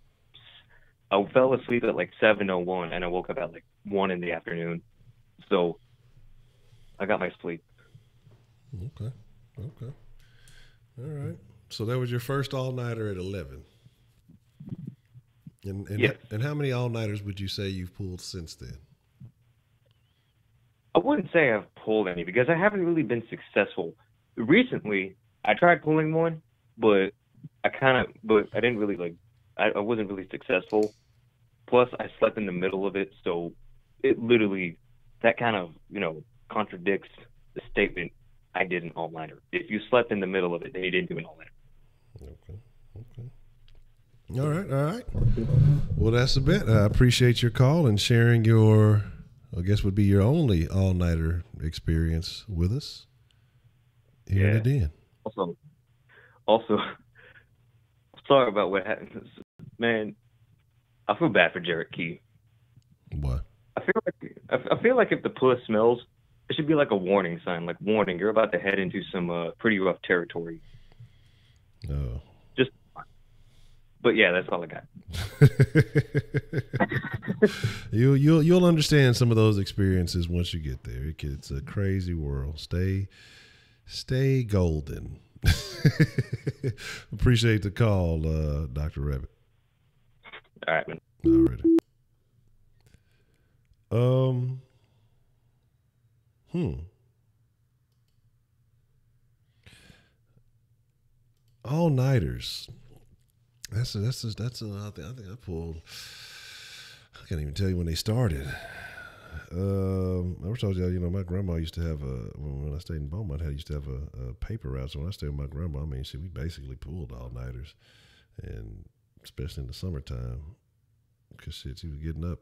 fell asleep at 7:01, and I woke up at 1 in the afternoon. So I got my sleep. Okay. All right. So that was your first all-nighter at 11. And yes. And how many all-nighters would you say you've pulled since then? I wouldn't say I've pulled any, because I haven't really been successful. Recently, I tried pulling one, but I didn't really I wasn't really successful. Plus, I slept in the middle of it, so it literally, that kind of, contradicts the statement, I did an all-nighter. If you slept in the middle of it, then you didn't do an all-nighter. Okay. All right. Well, that's a bit. I appreciate your call and sharing your, I guess would be your only all-nighter experience with us here in the den. Also, sorry about what happened. Man, I feel bad for Jarrett Key. What? I feel like if the puss smells, it should be like a warning sign, like, warning, you're about to head into some pretty rough territory. Oh. But yeah, that's all I got. You'll understand some of those experiences once you get there. It's a crazy world. Stay golden. Appreciate the call, Dr. Rabbit. All right, man. Alrighty. All-nighters. That's I think I pulled. I can't even tell you when they started. I ever told you, my grandma used to have when I stayed in Beaumont, I used to have a paper route. So when I stayed with my grandma, we basically pulled all-nighters, and especially in the summertime, because she was getting up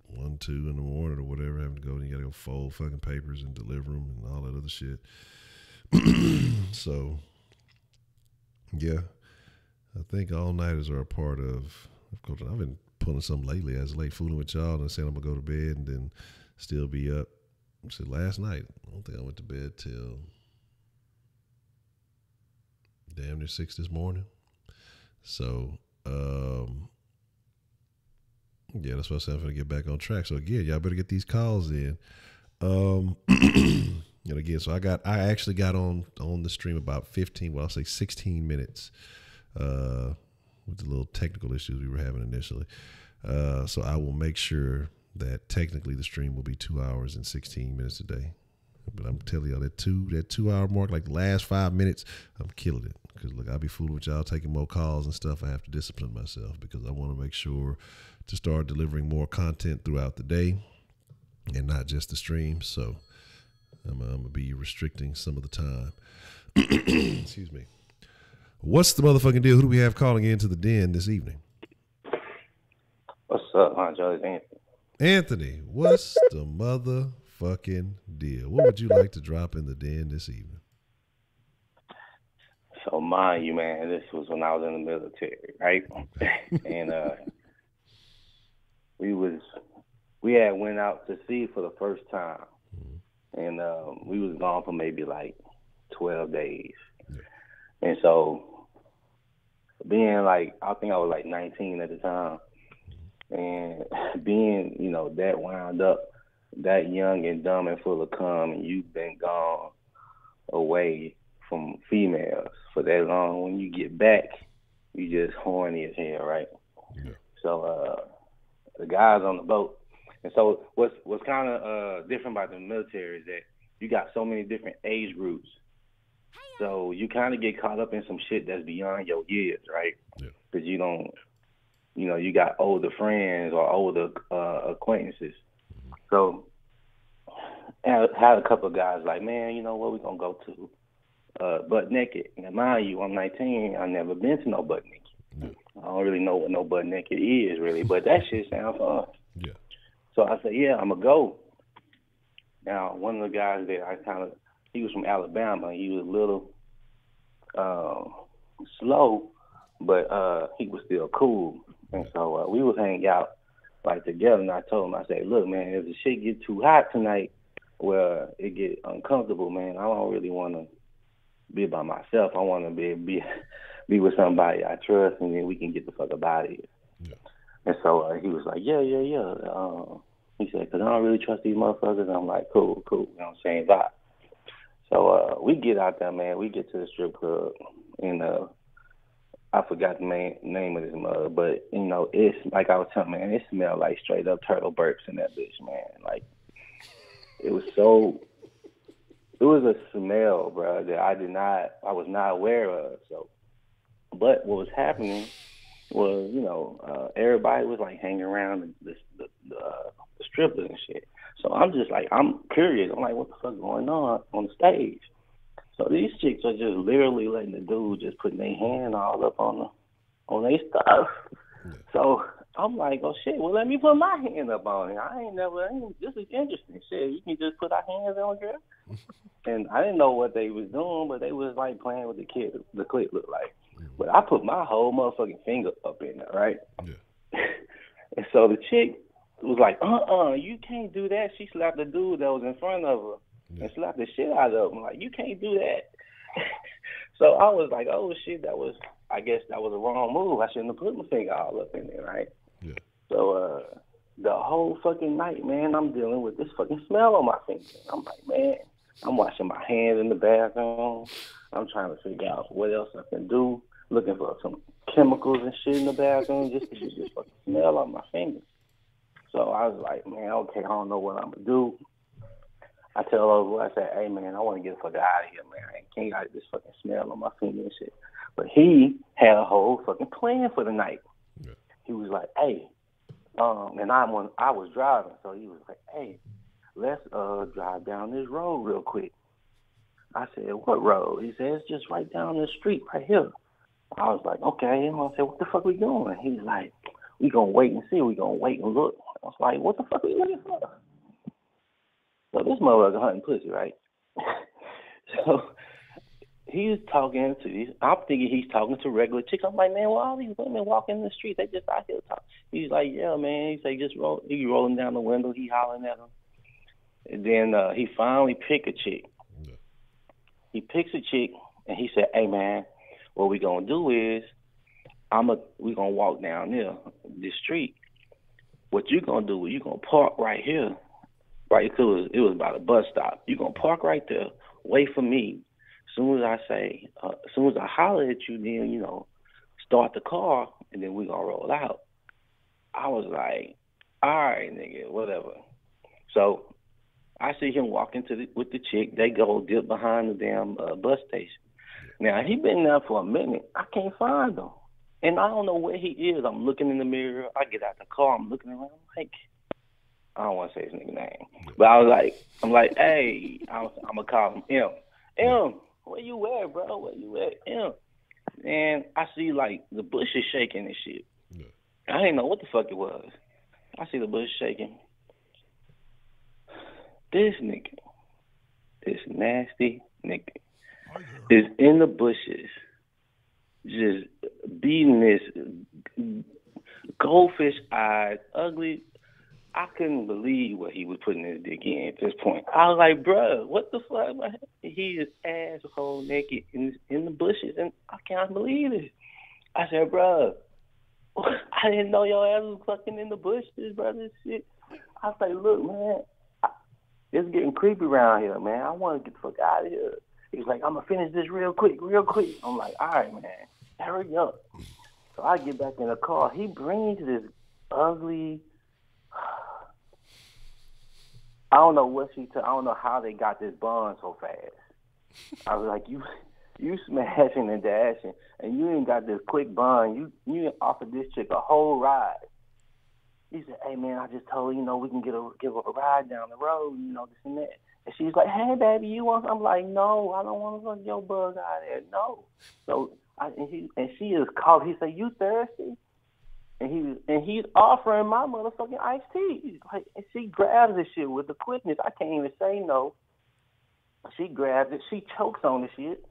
1, 2 in the morning or whatever, having to go, and you got to go fold fucking papers and deliver them and all that other shit. So, yeah, I think all-nighters are a part of culture. I've been pulling some lately. I was late fooling with y'all and saying I'm going to go to bed and then still be up. I said last night, I don't think I went to bed till damn near 6 this morning. So, yeah, that's why I said I'm going to get back on track. So again, y'all better get these calls in. And again, so I actually got on the stream about 16 minutes, with the little technical issues we were having initially. So I will make sure that technically the stream will be 2 hours and 16 minutes a day. But I'm telling y'all that 2 hour mark, like the last 5 minutes, I'm killing it. Because look, I'll be fooling with y'all taking more calls and stuff. I have to discipline myself because I want to make sure to start delivering more content throughout the day and not just the stream. So I'm going to be restricting some of the time. Excuse me. What's the motherfucking deal? Who do we have calling into the den this evening? What's up, Honcho? It's Anthony. Anthony, what's the motherfucking deal? What would you like to drop in the den this evening? So mind you, man, this was when I was in the military, right? And we had went out to sea for the first time, and we was gone for maybe like 12 days. Yeah. And so being like, I think I was like 19 at the time, and being, you know, that wound up, that young and dumb and full of cum, and you've been gone away from females for that long, when you get back, you just horny as hell, right? Yeah. So the guys on the boat, and so what's kind of different about the military is that you got so many different age groups, so you kind of get caught up in some shit that's beyond your years, right? Because you don't, you know, you got older friends or older acquaintances. So I had a couple of guys like, man, you know what, we're gonna go to butt naked. Now, mind you, I'm 19. I've never been to no butt naked. I don't really know what no butt naked is, really, but that shit sounds fun. Yeah. So I said, yeah, I'm going to go. Now, one of the guys that he was from Alabama. He was a little slow, but he was still cool. And so we would hang out like together, and I told him, I said, look, man, if the shit get too hot tonight, where it get uncomfortable, man, I don't really want to be by myself. I want to be with somebody I trust, and then we can get the fuck about it. Yeah. And so he was like, yeah. He said, because I don't really trust these motherfuckers. I'm like, cool. You know what I'm saying? Bye. So we get out there, man. We get to the strip club, and I forgot the name of this mug, but, you know, it's like I was telling man, it smelled like straight up turtle burps in that bitch, man. Like, it was a smell, bro, that I was not aware of. So, but what was happening was, you know, everybody was like hanging around the strippers and shit. So I'm just like, I'm curious. I'm like, what the fuck going on the stage? So these chicks are just literally letting the dude just putting their hand all up on their stuff. Yeah. So I'm like, oh shit, well let me put my hand up on it. This is interesting. Shit, you can just put our hands on, girl. And I didn't know what they was doing, but they was like playing with the clit looked like. But I put my whole motherfucking finger up in there, right? Yeah. And so the chick was like, you can't do that. She slapped the dude that was in front of her and slapped the shit out of him. Like, you can't do that. So I was like, oh shit, I guess that was a wrong move. I shouldn't have put my finger all up in there, right? Yeah. So the whole fucking night, man, I'm dealing with this fucking smell on my finger. I'm like, man, I'm washing my hands in the bathroom. I'm trying to figure out what else I can do, looking for some chemicals and shit in the bathroom just to get this fucking smell on my fingers. So I was like, man, okay, I don't know what I'm going to do. I tell over, I said, hey, man, I want to get the fuck out of here, man. I can't get this fucking smell on my finger and shit. But he had a whole fucking plan for the night. Yeah. He was like, hey, and I was driving, so he was like, hey, let's drive down this road real quick. I said, what road? He said, it's just right down the street right here. I was like, okay. And I said, what the fuck we doing? He's like, we gonna wait and see. We gonna wait and look. I was like, what the fuck are we looking for? So this motherfucker hunting pussy, right? So he's talking to these. I'm thinking he's talking to regular chicks. I'm like, man, why all these women walking in the street? They just out here talking. He's like, yeah, man. He said, he rolling down the window. He hollering at him. And then he finally picked a chick. Yeah. He picks a chick, and he said, hey, man, what we gonna do is we gonna walk down there this street. What you gonna do is you gonna park right here, right? It was about a bus stop. You gonna park right there, wait for me. As soon as I holler at you, then, you know, start the car, and then we gonna roll out. I was like, all right, nigga, whatever. So I see him walking with the chick. They go dip behind the damn bus station. Now, he been there for a minute. I can't find him. And I don't know where he is. I'm looking in the mirror. I get out the car. I'm looking around. I'm like, I don't want to say his nigga name. But I'm like, hey, I'm going to call him M. M, where you at, bro? Where you at, M? And I see, like, the bushes shaking and shit. Yeah. I didn't know what the fuck it was. I see the bush shaking. This nigga, this nasty nigga, is in the bushes, just beating this goldfish-eyed, ugly. I couldn't believe what he was putting his dick in at this point. I was like, bruh, what the fuck? He is asshole naked in the bushes, and I can't believe it. I said, bruh, I didn't know your ass was fucking in the bushes, bro. This shit. I was like, look, man, it's getting creepy around here, man. I want to get the fuck out of here. He's like, I'm going to finish this real quick. I'm like, all right, man, hurry up. So I get back in the car. He brings this ugly, I don't know what I don't know how they got this bond so fast. I was like, you smashing and dashing, and you ain't got this quick bond. You offered this chick a whole ride. He said, hey, man, I just told you, we can give her a ride down the road, this and that. And she's like, hey, baby, you want? I'm like, no, I don't want to fuck your bug out there, no. So she is called. He said, you thirsty? And he's offering my motherfucking iced tea. He's like, and she grabs this shit with the quickness. I can't even say no. She grabs it. She chokes on the shit.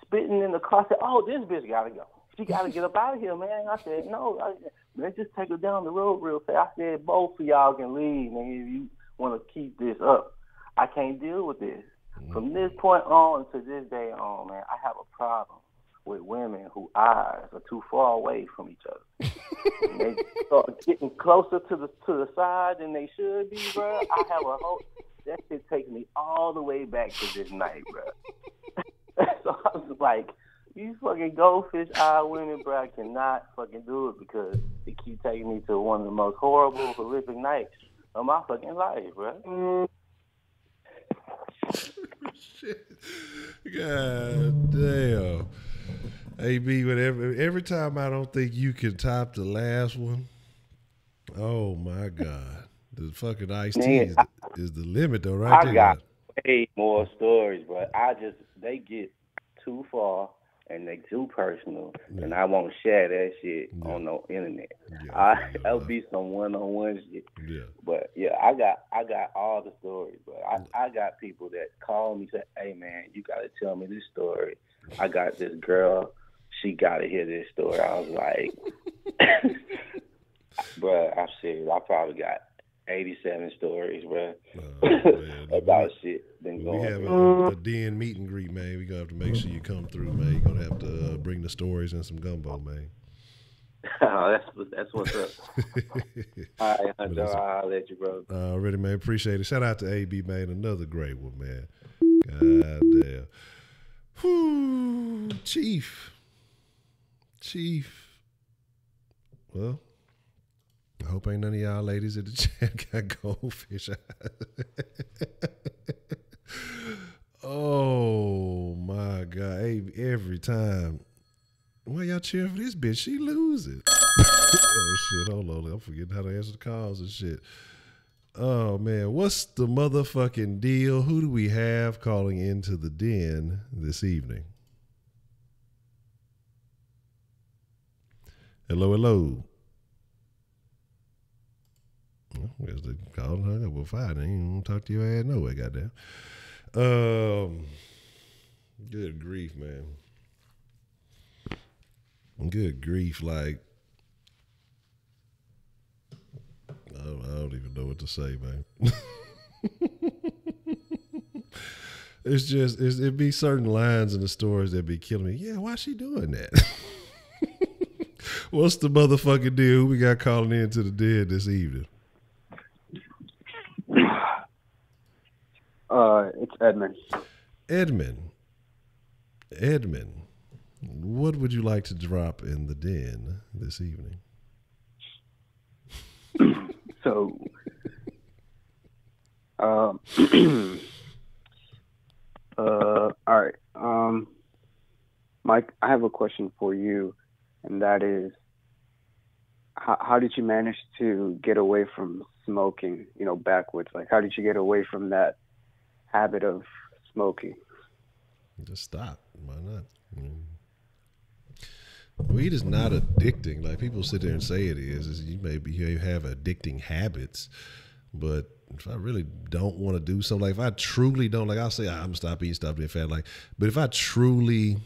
Spitting in the car. I said, oh, this bitch got to go. She got to get up out of here, man. I said, no, let's just take her down the road real fast. I said, both of y'all can leave, man, if you want to keep this up. I can't deal with this. From this point on to this day on, man, I have a problem with women whose eyes are too far away from each other. And they start getting closer to the side than they should be, bro. I have a whole... That shit takes me all the way back to this night, bro. So I was like, you fucking goldfish-eyed women, bro, I cannot fucking do it because it keep taking me to one of the most horrible, horrific nights of my fucking life, bro. Shit. God damn. AB, every time I don't think you can top the last one, oh my God. The fucking iced tea is the limit though, right there. I got way more stories, but they get too far and they too personal, and I won't share that shit on no internet. That'll be some one-on-one shit. Yeah. But yeah, I got all the stories, but I got people that call me and say, hey man, you gotta tell me this story. I got this girl, she gotta hear this story. I was like, bruh, I'm serious. I probably got 87 stories, bro, about shit been going. We have a den meet and greet, man. We gonna have to make sure you come through, man. You're gonna have to bring the stories and some gumbo, man. That's what's up. All right, Honcho, I'll let you, bro. Already, man. Appreciate it. Shout out to AB, man. Another great one, man. God damn. Whew, Chief. Well, I hope ain't none of y'all ladies in the chat got goldfish eyes. Oh my God. Hey, every time. Why y'all cheering for this bitch? She loses. Oh shit, hold on. I'm forgetting how to answer the calls and shit. Oh man, what's the motherfucking deal? Who do we have calling into the den this evening? Hello. Well, they called and hung up. Well, fine. I ain't gonna talk to your ass no way, goddamn. Good grief, man. Good grief, like I don't even know what to say, man. It'd be certain lines in the stories that be killing me. Yeah, why she doing that? What's the motherfucking deal? Who we got calling into the den this evening? It's Edmund. Edmund, what would you like to drop in the den this evening? So, all right. Mike, I have a question for you, and that is, how did you manage to get away from smoking, backwards? Like, how did you get away from that habit of smoking? Just stop. Why not? Weed is not addicting. Like people sit there and say it is. You may have addicting habits, But if I really don't want to do something, like if I truly don't, like I'll say I'm gonna stop eating, stop being fat, like. But if I truly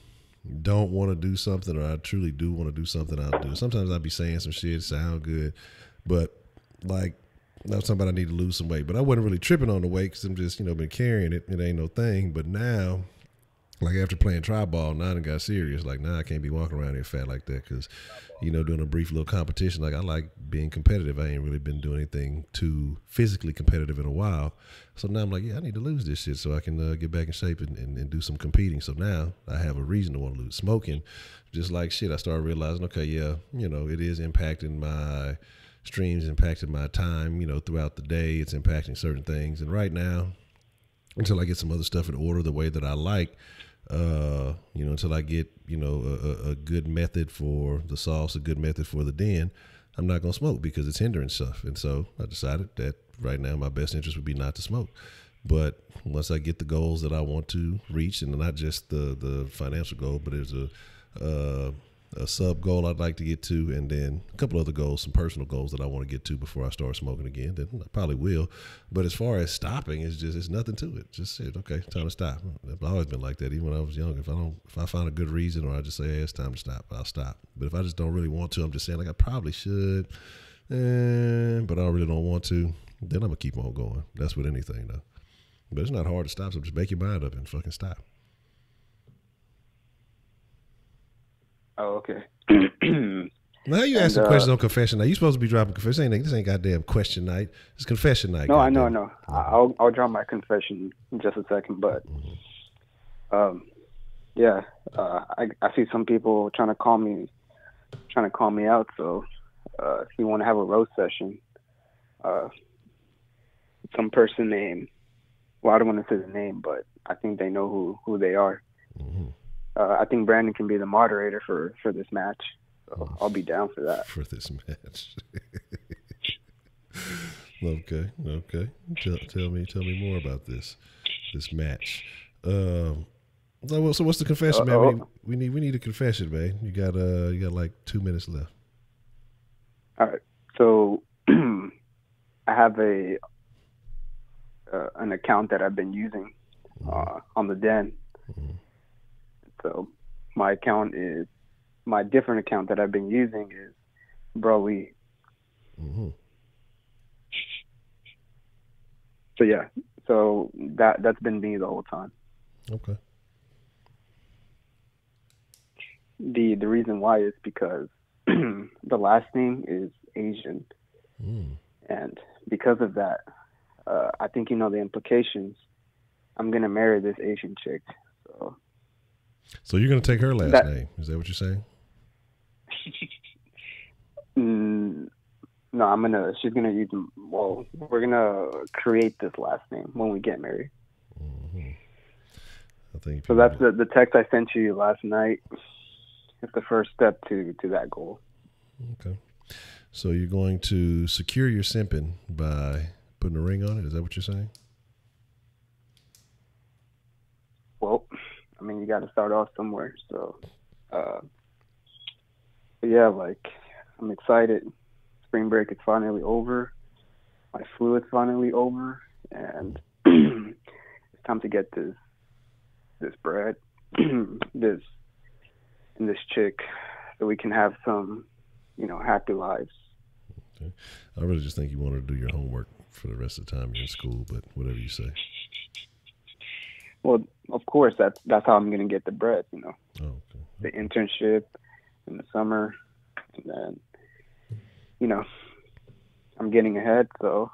don't want to do something, or I truly do want to do something, I'll do it. Sometimes I'll be saying some shit, sound good, but like I was talking about I need to lose some weight, but I wasn't really tripping on the weight because I'm just been carrying it. It ain't no thing. But now, like after playing tri-ball, now I done got serious. Like now I can't be walking around here fat like that because, doing a brief little competition. Like I like being competitive. I ain't really been doing anything too physically competitive in a while. So now I'm like, yeah, I need to lose this shit so I can get back in shape and do some competing. So now I have a reason to want to lose. Smoking, just like shit, I started realizing, okay, yeah, it is impacting my streams, impacting my time, throughout the day. It's impacting certain things. And right now, until I get some other stuff in order the way that I like, until I get, a good method for the sauce, a good method for the den, I'm not going to smoke because it's hindering stuff. And so I decided that right now my best interest would be not to smoke. But once I get the goals that I want to reach, and not just the financial goal, but there's a sub goal I'd like to get to, and then a couple other goals, some personal goals that I want to get to before I start smoking again. Then I probably will. But as far as stopping, it's nothing to it. Just said, okay, time to stop. I've always been like that, even when I was young. If I find a good reason, or I just say, hey, it's time to stop, I'll stop. But if I just don't really want to, I'm just saying like I probably should, but I really don't want to, then I'm gonna keep on going. That's with anything though. But it's not hard to stop. So just make your mind up and fucking stop. Oh, okay. Now you ask some questions on confession night. You supposed to be dropping confession. This ain't goddamn question night. It's confession night. No, I know. I'll drop my confession in just a second. But I see some people trying to call me out. So if you want to have a roast session, some person named, well, I don't want to say the name, but I think they know who they are. Mm-hmm. I think Brandon can be the moderator for this match. So I'll be down for that. For this match. Okay. Tell me more about this match. So what's the confession, man? We need a confession, man. You got like 2 minutes left. All right. So I have an account that I've been using on the den. Mm-hmm. So my different account that I've been using is Broly. Mm-hmm. So yeah, so that's been me the whole time. Okay. The reason why is because the last name is Asian, and because of that, I think the implications. I'm gonna marry this Asian chick, So you're going to take her last name. Is that what you're saying? No, she's going to use, we're going to create this last name when we get married. Mm-hmm. I think so. That's the text I sent you last night. It's the first step to that goal. Okay. So you're going to secure your simping by putting a ring on it? Is that what you're saying? Well, you got to start off somewhere. So, yeah, I'm excited. Spring break is finally over. My flu is finally over, and it's time to get this bread, this chick, so we can have some, happy lives. Okay. I really just think you wanted to do your homework for the rest of the time you're in school, but whatever you say. Well, of course, that's how I'm going to get the bread, Oh, okay. The internship in the summer, and then, I'm getting ahead, so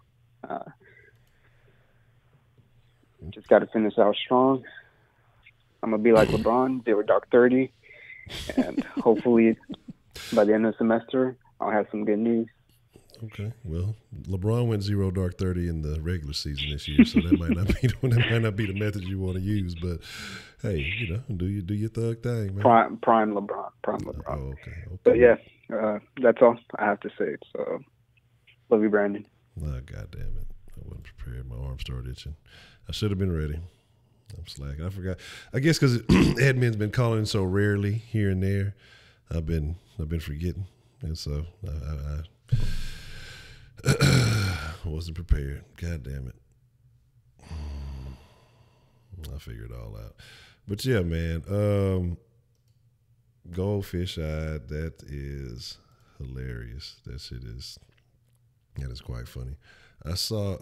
just got to finish out strong. I'm going to be like LeBron, 0 dark 30, and hopefully by the end of the semester, I'll have some good news. Okay, well, LeBron went 0 dark 30 in the regular season this year, so that might not be the method you want to use. But hey, do your thug thing, man. Prime LeBron. Oh, okay. But yeah, that's all I have to say. So, love you, Brandon. Oh, God damn it! I wasn't prepared. My arm started itching. I should have been ready. I'm slacking. I forgot. I guess because admin's been calling so rarely here and there, I've been forgetting, and so I wasn't prepared. God damn it. I figured it all out. But yeah, man. Goldfish eyed, that is hilarious. That is quite funny. I saw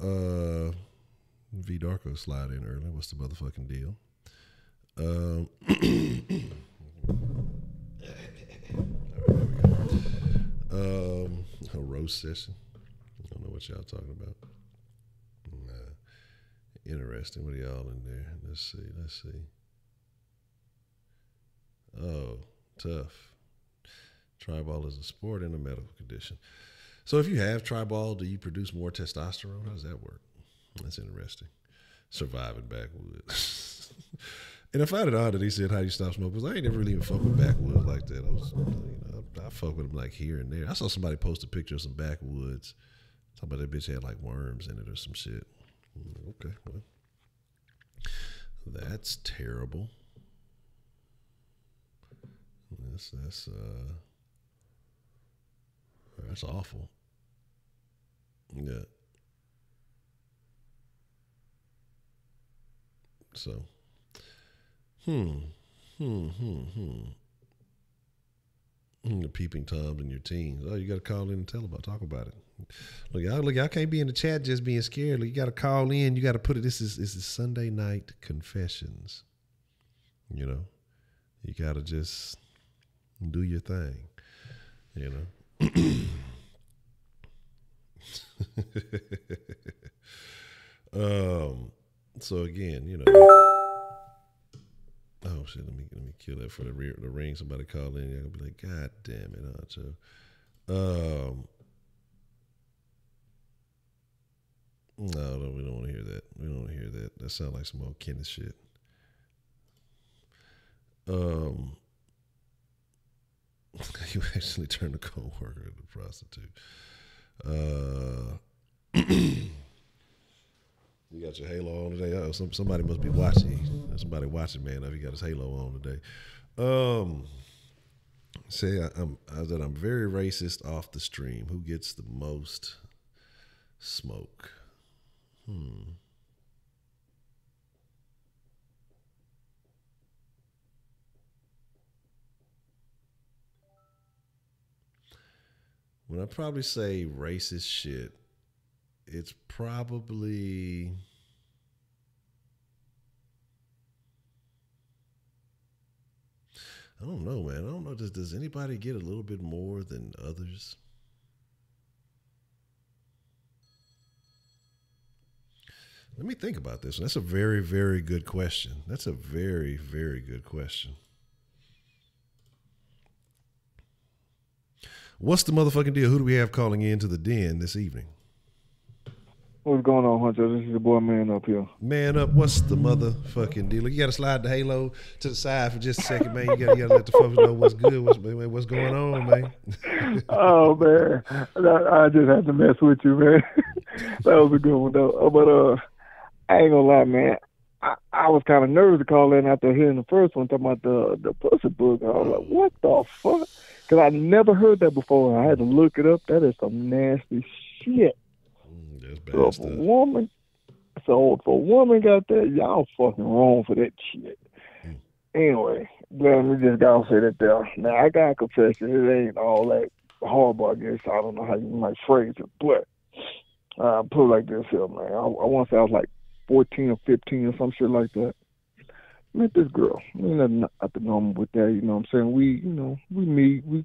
V Darko slide in earlier. What's the motherfucking deal? All right, there we go. A roast session. I don't know what y'all talking about. Interesting. What are y'all in there? Let's see. Oh, tough. Tribal is a sport and a medical condition. So if you have tribal, do you produce more testosterone? How does that work? That's interesting. Surviving backwoods. And I find it odd that he said, how do you stop smoking? Because I ain't never really even fuck with backwoods like that. I fuck with them like here and there. I saw somebody post a picture of some backwoods. Talking about that bitch had like worms in it or some shit. Okay, well, that's terrible. That's awful. Yeah. So, The peeping toms in your teens. Oh, you got to call in and talk about it. Look, y'all can't be in the chat just being scared. Look, you got to call in. You got to put it. This is Sunday night confessions. You know, you got to just do your thing. You know. So again, you know. Oh shit! Let me kill that for the ring. Somebody call in. I'll be like, God damn it, Honcho. No, we don't want to hear that. We don't want to hear that. That sounds like some old Kenneth shit. You actually turned a co-worker into a prostitute. You got your halo on today. Oh, somebody must be watching. Somebody watching, man. If he got his halo on today. Say I'm very racist off the stream. Who gets the most smoke? When I probably say racist shit, it's probably I don't know, man. I don't know. Does anybody get a little bit more than others? Let me think about this one. That's a very, very good question. That's a very, very good question. What's the motherfucking deal? Who do we have calling in to the den this evening? What's going on, Honcho? This is your boy Man Up here. Man Up, what's the motherfucking deal? You got to slide the halo to the side for just a second, man. You got to let the folks know what's good, what's going on, man. Oh, man. I just had to mess with you, man. That was a good one, though. But I ain't going to lie, man. I was kind of nervous to call in after hearing the first one, talking about the pussy book. I was like, what the fuck? Because I never heard that before. I had to look it up. That is some nasty shit. That's bad so stuff. If a woman got that, y'all fucking wrong for that shit. Anyway, let me just gotta say that there. Now, I got a confession. It ain't all that horrible, I guess. I don't know how you might phrase it, but put it like this here, man. I want to say I was like 14 or 15 or some shit like that. Met this girl. Nothing out the normal with that, you know what I'm saying? We meet, we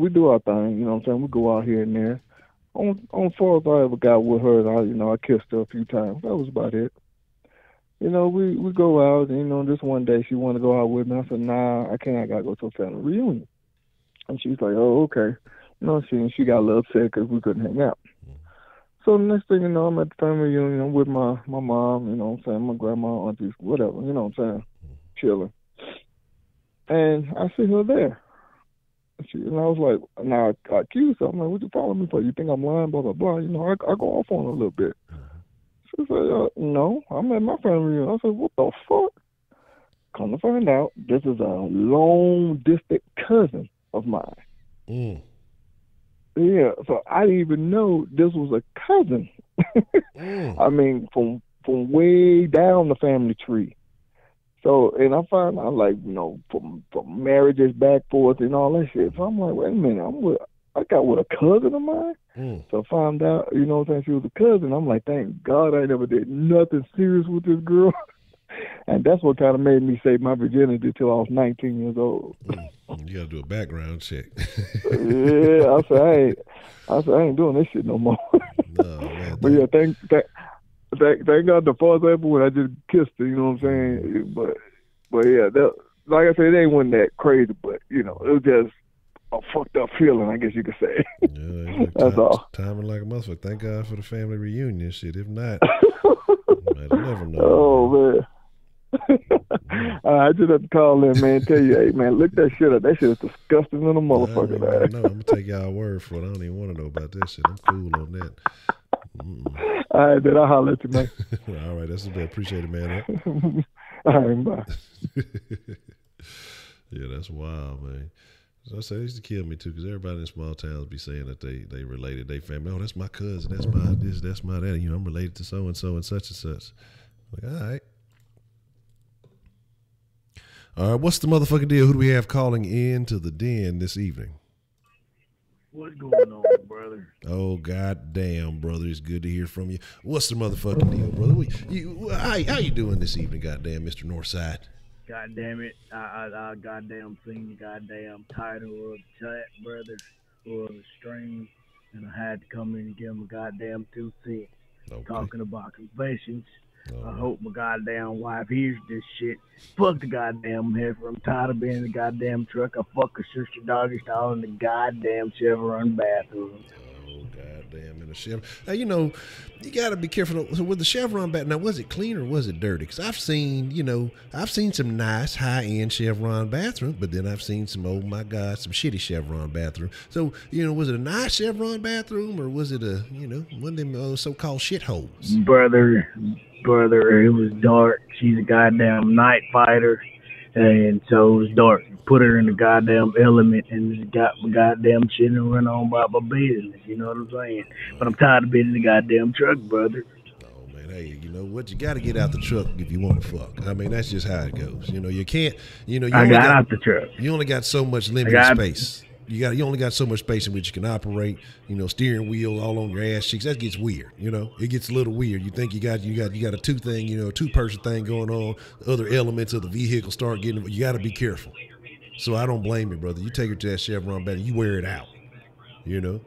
do our thing, you know what I'm saying? We go out here and there. On far as I ever got with her, I kissed her a few times. That was about it. We go out, and, this one day she wanted to go out with me. I said, nah, I can't. I got to go to a family reunion. And she was like, oh, okay. She got a little upset because we couldn't hang out. So the next thing you know, I'm at the family reunion. I'm with my mom, you know what I'm saying, my grandma, aunties, whatever, you know what I'm saying, chilling. And I see her there. And I was like, now I accused her. I'm like, what you following me for? You think I'm lying, blah, blah, blah. I go off on her a little bit. She said, no, I'm at my family reunion. I said, what the fuck? Come to find out, this is a long-distance cousin of mine. Yeah, yeah, so I didn't even know this was a cousin. I mean, from way down the family tree. So, and I find out, like, you know, from marriages back forth and all that shit. So I'm like, wait a minute, I got with a cousin of mine. So I found out, you know what I'm saying, she was a cousin. I'm like, thank God I never did nothing serious with this girl. And that's what kind of made me save my virginity till I was 19 years old. You got to do a background check. Yeah, I said, I ain't doing this shit no more. No, man. But yeah, thank God the first episode when I just kissed her, you know what I'm saying? But yeah, that, like I said, it ain't one that crazy, but you know, it was just a fucked up feeling, I guess you could say. Yeah, that's all. Timing like a motherfucker. Thank God for the family reunion shit. If not, I'd never know. Oh man. I just have to call in, man. Tell you, hey, man, look that shit up. That shit is disgusting in a motherfucker. No, I'm gonna take y'all word for it. I don't even want to know about that shit. I'm cool on that. All right, then I'll holler at you, man. All right, that's the best. Appreciate it, man. All right, bye. Yeah, that's wild, man. So I say it used to kill me too, because everybody in small towns be saying that they related, they family. Oh, that's my cousin. That's my this. That's my that. You know, I'm related to so and so and such and such. Like, all right. All right, what's the motherfucking deal? Who do we have calling in to the den this evening? What's going on, brother? Oh, goddamn, brother. It's good to hear from you. What's the motherfucking deal, brother? How you doing this evening, goddamn, Mr. Northside? God damn it. I goddamn seen the goddamn title of the chat, brother, or the stream, and I had to come in and give him a goddamn 2 cents. Okay. Talking about confessions. I hope my goddamn wife hears this shit. Fuck the goddamn heifer. I'm tired of being in the goddamn truck. I fuck her sister doggy style in the goddamn Chevron bathroom. Oh, goddamn, in a Chevron. Now, you know, you got to be careful. So with the Chevron bath, now, was it clean or was it dirty? Because I've seen some nice high-end Chevron bathrooms, but then I've seen some, oh my God, some shitty Chevron bathroom. So, you know, was it a nice Chevron bathroom or was it a, you know, one of them so-called shitholes? Brother, it was dark. She's a goddamn night fighter, and so it was dark. Put her in the goddamn element and got my goddamn shit and run on about my business. You know what I'm saying? But I'm tired of being in the goddamn truck, brother. Oh man, hey, you know what? You got to get out the truck if you want to fuck. I mean, that's just how it goes. You know, you can't. You know, I got out the truck. You only got so much limited space. You only got so much space in which you can operate, you know, steering wheel all on your ass cheeks. That gets weird, you know. It gets a little weird. You think you got a two-person thing going on. Other elements of the vehicle start getting. You got to be careful. So I don't blame you, brother. You take her to that Chevron bed and you wear it out. You know.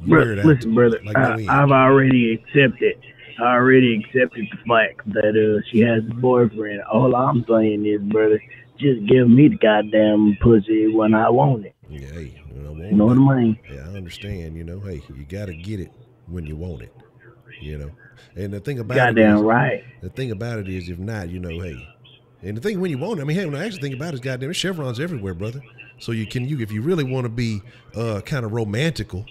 Listen, brother. Like I've already accepted. I already accepted the fact that she has a boyfriend. All I'm saying is, brother, just give me the goddamn pussy when I want it. Yeah, hey, you know what I mean? Yeah, I understand. You know, hey, you gotta get it when you want it. You know, and the thing about The thing about it is, if not, you know, hey, and the thing when you want it, I mean, hey, when I actually think about it, is goddamn, chevrons everywhere, brother. So if you really want to be kind of romantical,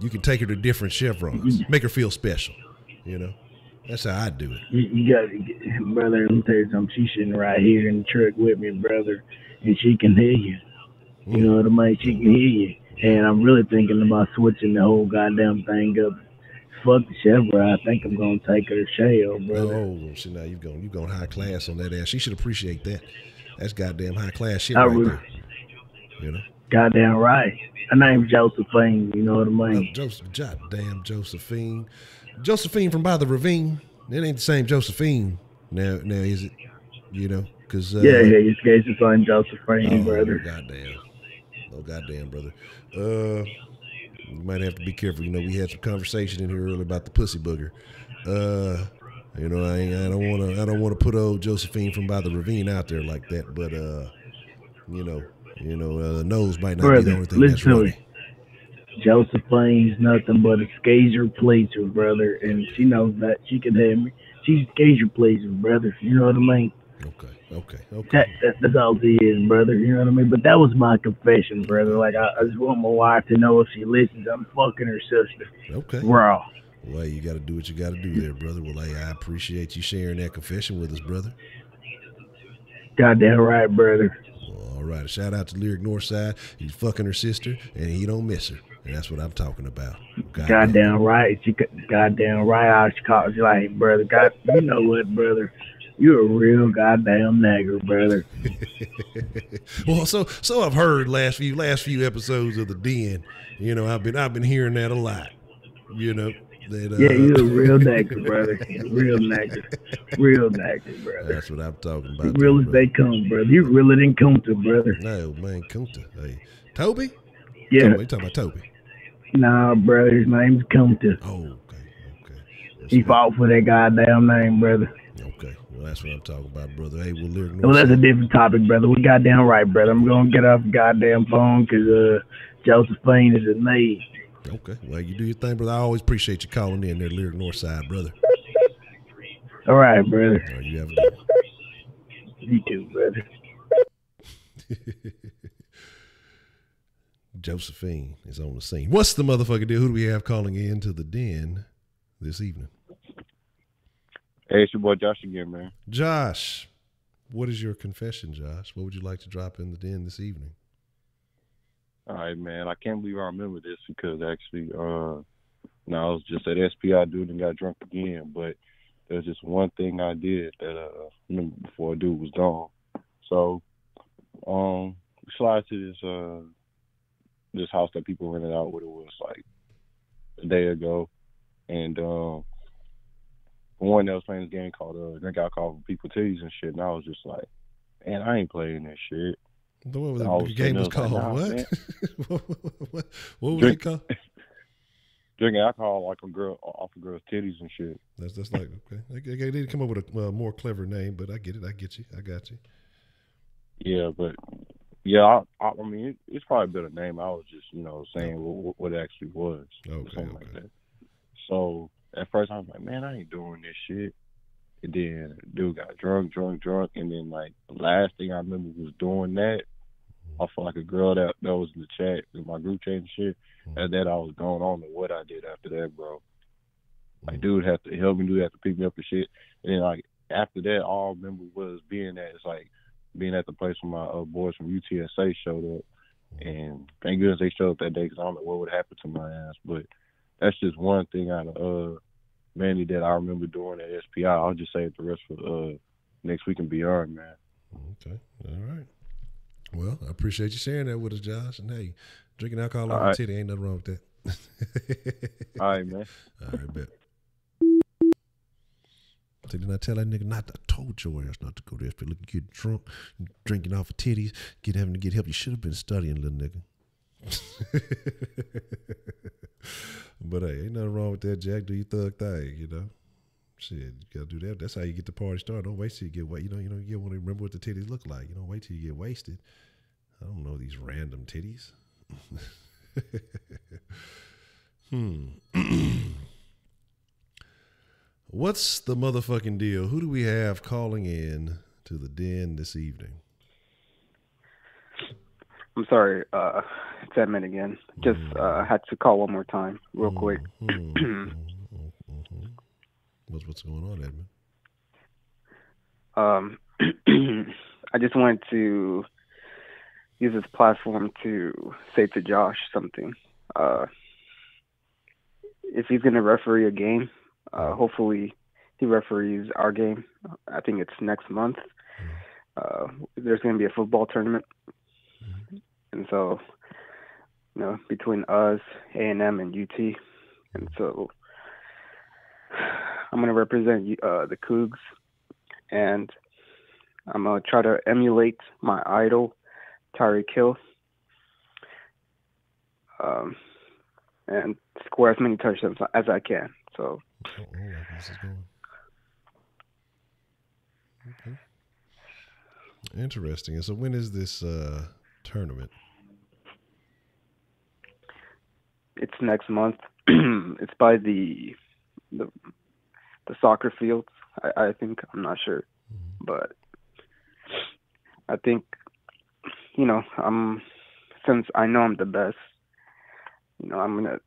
you can take her to different chevrons, make her feel special. You know, that's how I do it. You got, brother. Let me tell you something. She's sitting right here in the truck with me, brother, and she can hear you. You know what I mean? She can hear you. And I'm really thinking about switching the whole goddamn thing up. Fuck the Chevron. I think I'm going to take her to Shell, brother. Oh, see, now you've gone high class on that ass. She should appreciate that. That's goddamn high class shit right there. You know? Goddamn right. Her name's Josephine. You know what I mean? Goddamn Josephine. Josephine from by the ravine. It ain't the same Josephine. Now is it? You know? Cause, yeah, it's Josephine, brother. Oh, goddamn, brother. You might have to be careful. You know, we had some conversation in here earlier about the pussy booger. You know, I don't want to put old Josephine from by the ravine out there like that. But the nose might not be the only thing that's right. Josephine's nothing but a scazer pleaser, brother, and she knows that. She can hear me. She's a scazer pleaser, brother. You know what I mean? Okay. That's all she is, brother. You know what I mean? But that was my confession, brother. Like, I just want my wife to know if she listens, I'm fucking her sister. Okay. Raw. Well, you got to do what you got to do there, brother. Well, I appreciate you sharing that confession with us, brother. Goddamn right, brother. Well, all right. A shout out to Lyric Northside. He's fucking her sister, and he don't miss her. And that's what I'm talking about. Goddamn right. Goddamn right. She called you like, brother, you know what, brother? You're a real goddamn nigger, brother. Well, so I've heard last few episodes of the Den. You know, I've been hearing that a lot. You know. That, yeah, you're a real nigger, brother. Real nigger. Real nigger, brother. That's what I'm talking about. Real as they come, brother. You realer than Kunta, brother. No, man, Kunta. Hey, Toby? Yeah. You talking about Toby? Nah, brother, his name's Kunta. Oh, okay. He fought for that goddamn name, brother. Okay, well, that's what I'm talking about, brother. Hey, well, Lyric North. Well, that's a different topic, brother. We goddamn right, brother. I'm going to get off the goddamn phone because Josephine is in me. Okay, well, you do your thing, brother. I always appreciate you calling in there, Lyric North Side, brother. All right, brother. All right, you have a good one. You too, brother. Josephine is on the scene. What's the motherfucking deal? Who do we have calling in to the Den this evening? Hey, it's your boy Josh again, man. Josh, what is your confession, Josh? What would you like to drop in the Den this evening? All right, man. I can't believe I remember this because actually, I was just at SPI dude and got drunk again. But there's just one thing I did that I remember before a dude was gone. So, we slide to this house that people rented out. What it was like a day ago, and one that was playing this game called Drink Alcohol for People Titties and shit. And I was just like, man, I ain't playing that shit. The game was called what? What was it called? Drinking alcohol like a girl off a girl's titties and shit. That's like okay. They need to come up with a more clever name, but I get it. I get you. I got you. Yeah, but yeah, I mean it's probably a better name. I was just saying what it actually was. Okay. Like that. So at first I was like, man, I ain't doing this shit. And then dude got drunk, and then like the last thing I remember was doing that. I felt like a girl that was in the chat, in my group chat and shit, and that I was going on to what I did after that, bro. Like, dude had to help me, dude had to pick me up and shit. And then, like, after that, all I remember was being at the place where my boys from UTSA showed up. And thank goodness they showed up that day because I don't know what would happen to my ass. But that's just one thing out of mainly that I remember doing at SPI. I'll just say it the rest for next week and beyond, man. Okay. All right. Well, I appreciate you sharing that with us, Josh. And hey, drinking alcohol on the titty ain't nothing wrong with that. All right, man. All right, bet. So didn't I tell that nigga not to? I told your ass not to go there. Look, you get drunk, drinking off of titties, having to get help. You should have been studying, little nigga. But hey, ain't nothing wrong with that, Jack. Do your thug thing, Shit, you gotta do that. That's how you get the party started. Don't wait till you get wet. You want to remember what the titties look like. You don't wait till you get wasted. I don't know these random titties. What's the motherfucking deal? Who do we have calling in to the Den this evening? I'm sorry, it's Edmund again. Just had to call one more time, real quick. What's going on, Edmund? I just wanted to use this platform to say to Josh something. If he's going to referee a game, hopefully he referees our game. I think it's next month. There's going to be a football tournament. And so, between us, A&M, and UT. And so I'm going to represent the Cougs. And I'm going to try to emulate my idol, Tyreek Hill. And score as many touchdowns as I can. So. This is going. Okay. Interesting. And so when is this tournament? It's next month. It's by the soccer fields. I think, I'm not sure, but I think since I know I'm the best, I'm gonna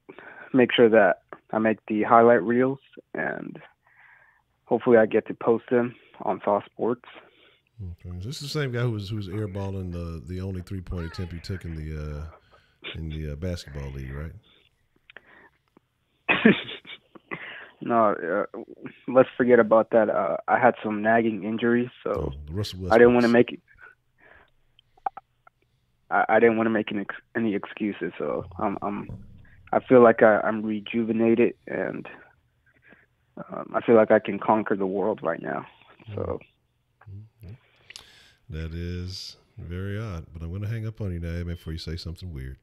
make sure that I make the highlight reels and hopefully I get to post them on Sauce Sports. Okay. This is the same guy who was airballing the only 3-point attempt he took in the in the basketball league, right? No, let's forget about that. I had some nagging injuries, so I didn't want to make it. I didn't want to make any excuses, so I feel like I'm rejuvenated, and I feel like I can conquer the world right now. So that is very odd, but I'm going to hang up on you now before you say something weird.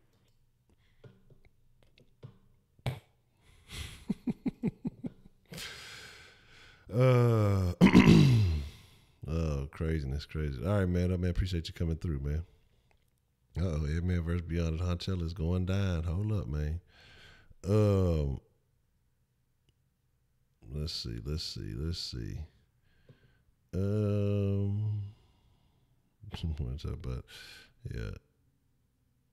Oh, craziness. All right, man. Appreciate you coming through, man. Edman versus Beyond Honcho is going down. Hold up, man. Let's see. What's up about? Yeah.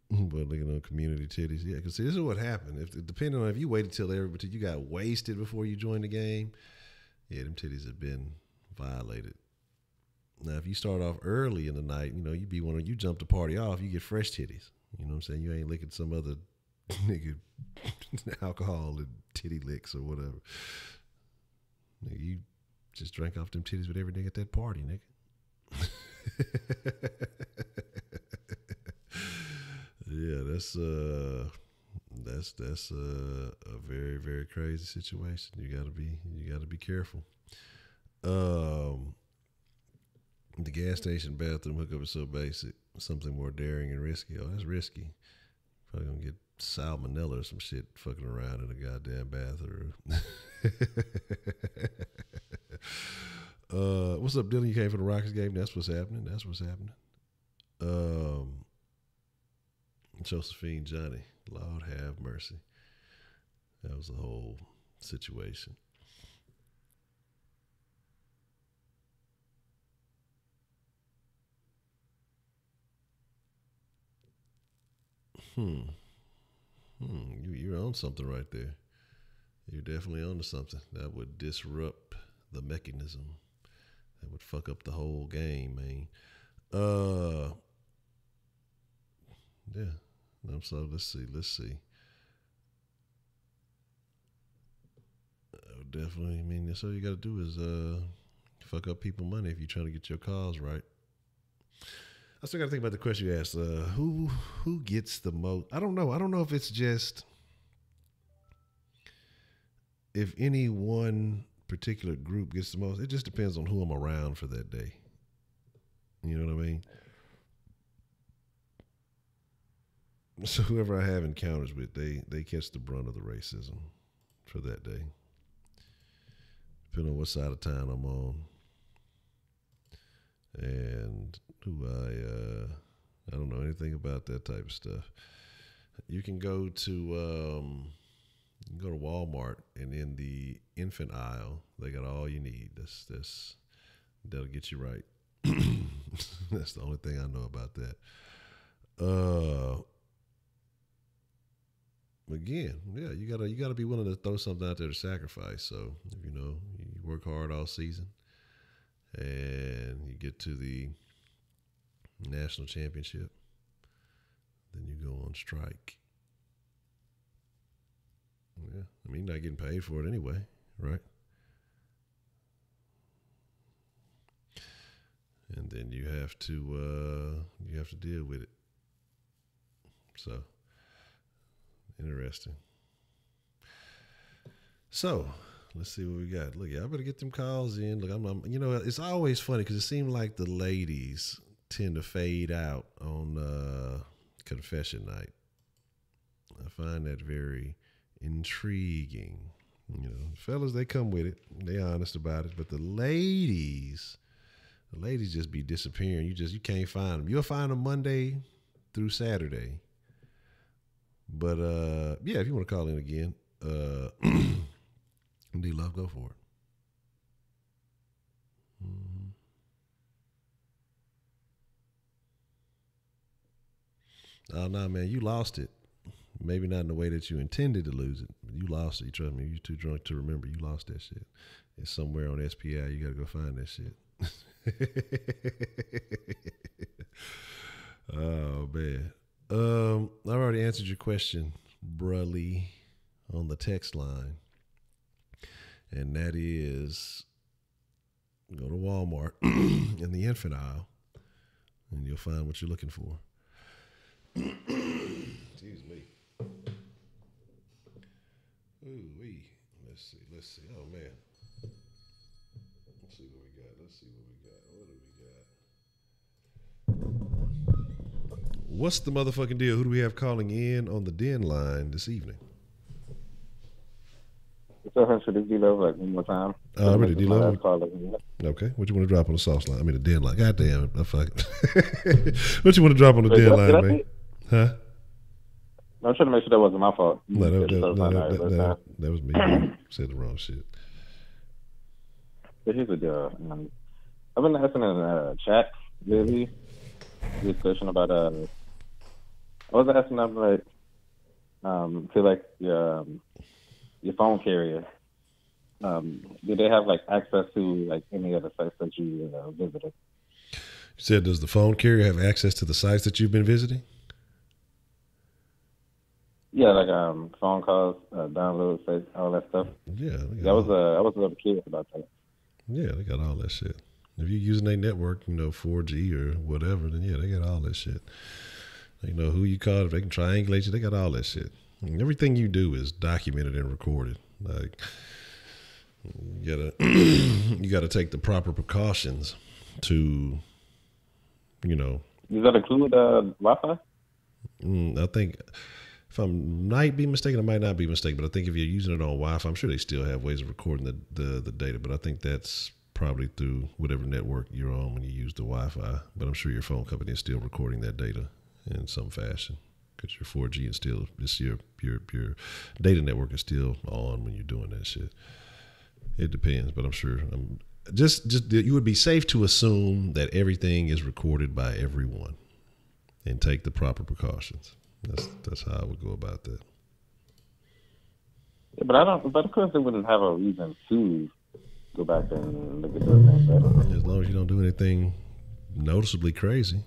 But looking on community titties. Yeah, because see, this is what happened. Depending on if you waited till you got wasted before you joined the game, yeah, them titties have been violated. Now, if you start off early in the night, you jump the party off, you get fresh titties. You know what I'm saying? You ain't licking some other nigga alcohol and titty licks or whatever. Nigga, you just drank off them titties with every nigga at that party, nigga. Yeah, that's a very, very crazy situation. You gotta be careful. The gas station bathroom hookup is so basic. Something more daring and risky. Oh, that's risky. Probably gonna get salmonella or some shit fucking around in a goddamn bathroom. What's up, Dylan? You came for the Rockets game? That's what's happening. Josephine Johnny, Lord have mercy. That was the whole situation. You're on something right there. You're definitely on to something. That would disrupt the mechanism. That would fuck up the whole game, man. Yeah. So let's see. Definitely. I mean, that's all you got to do is fuck up people money if you're trying to get your cause right. I still got to think about the question you asked. Who gets the most? I don't know. I don't know if it's just if any one particular group gets the most. It just depends on who I'm around for that day. You know what I mean? So whoever I have encounters with, they catch the brunt of the racism for that day. Depending on what side of town I'm on. And who I don't know anything about that type of stuff. You can go to Walmart, and in the infant aisle, they got all you need. That'll get you right. That's the only thing I know about that. Again, yeah, you gotta be willing to throw something out there to sacrifice. So if you work hard all season, and you get to the national championship, then you go on strike. Yeah, I mean, you're not getting paid for it anyway, right? And then you have to deal with it. So interesting. So let's see what we got. Look, y'all better get them calls in. Look, I'm it's always funny because it seems like the ladies tend to fade out on confession night. I find that very intriguing. Fellas, they come with it. They honest about it. But the ladies just be disappearing. You can't find them. You'll find them Monday through Saturday. But yeah, if you want to call in again, D-Love, go for it. Oh, no, man, you lost it. Maybe not in the way that you intended to lose it, but you lost it. You trust me, you're too drunk to remember. You lost that shit. It's somewhere on SPI. You got to go find that shit. Oh, man. I already answered your question, Brully, on the text line. And that is, go to Walmart in the infant aisle, and you'll find what you're looking for. Excuse me. Ooh wee. Let's see. Oh man. Let's see what we got. What do we got? What's the motherfucking deal? Who do we have calling in on the Denline this evening? So Honcho, this D-Love like one more time. Really, D-Love? Okay. What you want to drop on the sauce line? I mean, the Denline. God damn it. What you want to drop on the Denline, man? Huh? I'm trying to make sure that wasn't my fault. No, that was me. You said the wrong shit. But here's the deal. I've been asking in a chat lately this question about I was asking them like to like your phone carrier. Do they have like access to like any other sites that you visited? You said, does the phone carrier have access to the sites that you've been visiting? Yeah, like phone calls, download sites, all that stuff. Yeah, I was a little curious about that. Yeah, they got all that shit. If you're using a network, 4G or whatever, then yeah, they got all that shit. They know who you called. If they can triangulate you, they got all that shit. And everything you do is documented and recorded. Like you gotta take the proper precautions to, Does that include Wi-Fi? I think, if I might be mistaken, I might not be mistaken, but I think if you're using it on Wi-Fi, I'm sure they still have ways of recording the data, but I think that's probably through whatever network you're on when you use the Wi-Fi. But I'm sure your phone company is still recording that data in some fashion, because your 4G is still, your data network is still on when you're doing that shit. It depends, but I'm sure just you would be safe to assume that everything is recorded by everyone, and take the proper precautions. That's how I would go about that. Yeah, but of course they wouldn't have a reason to go back and look at those things. Right? As long as you don't do anything noticeably crazy.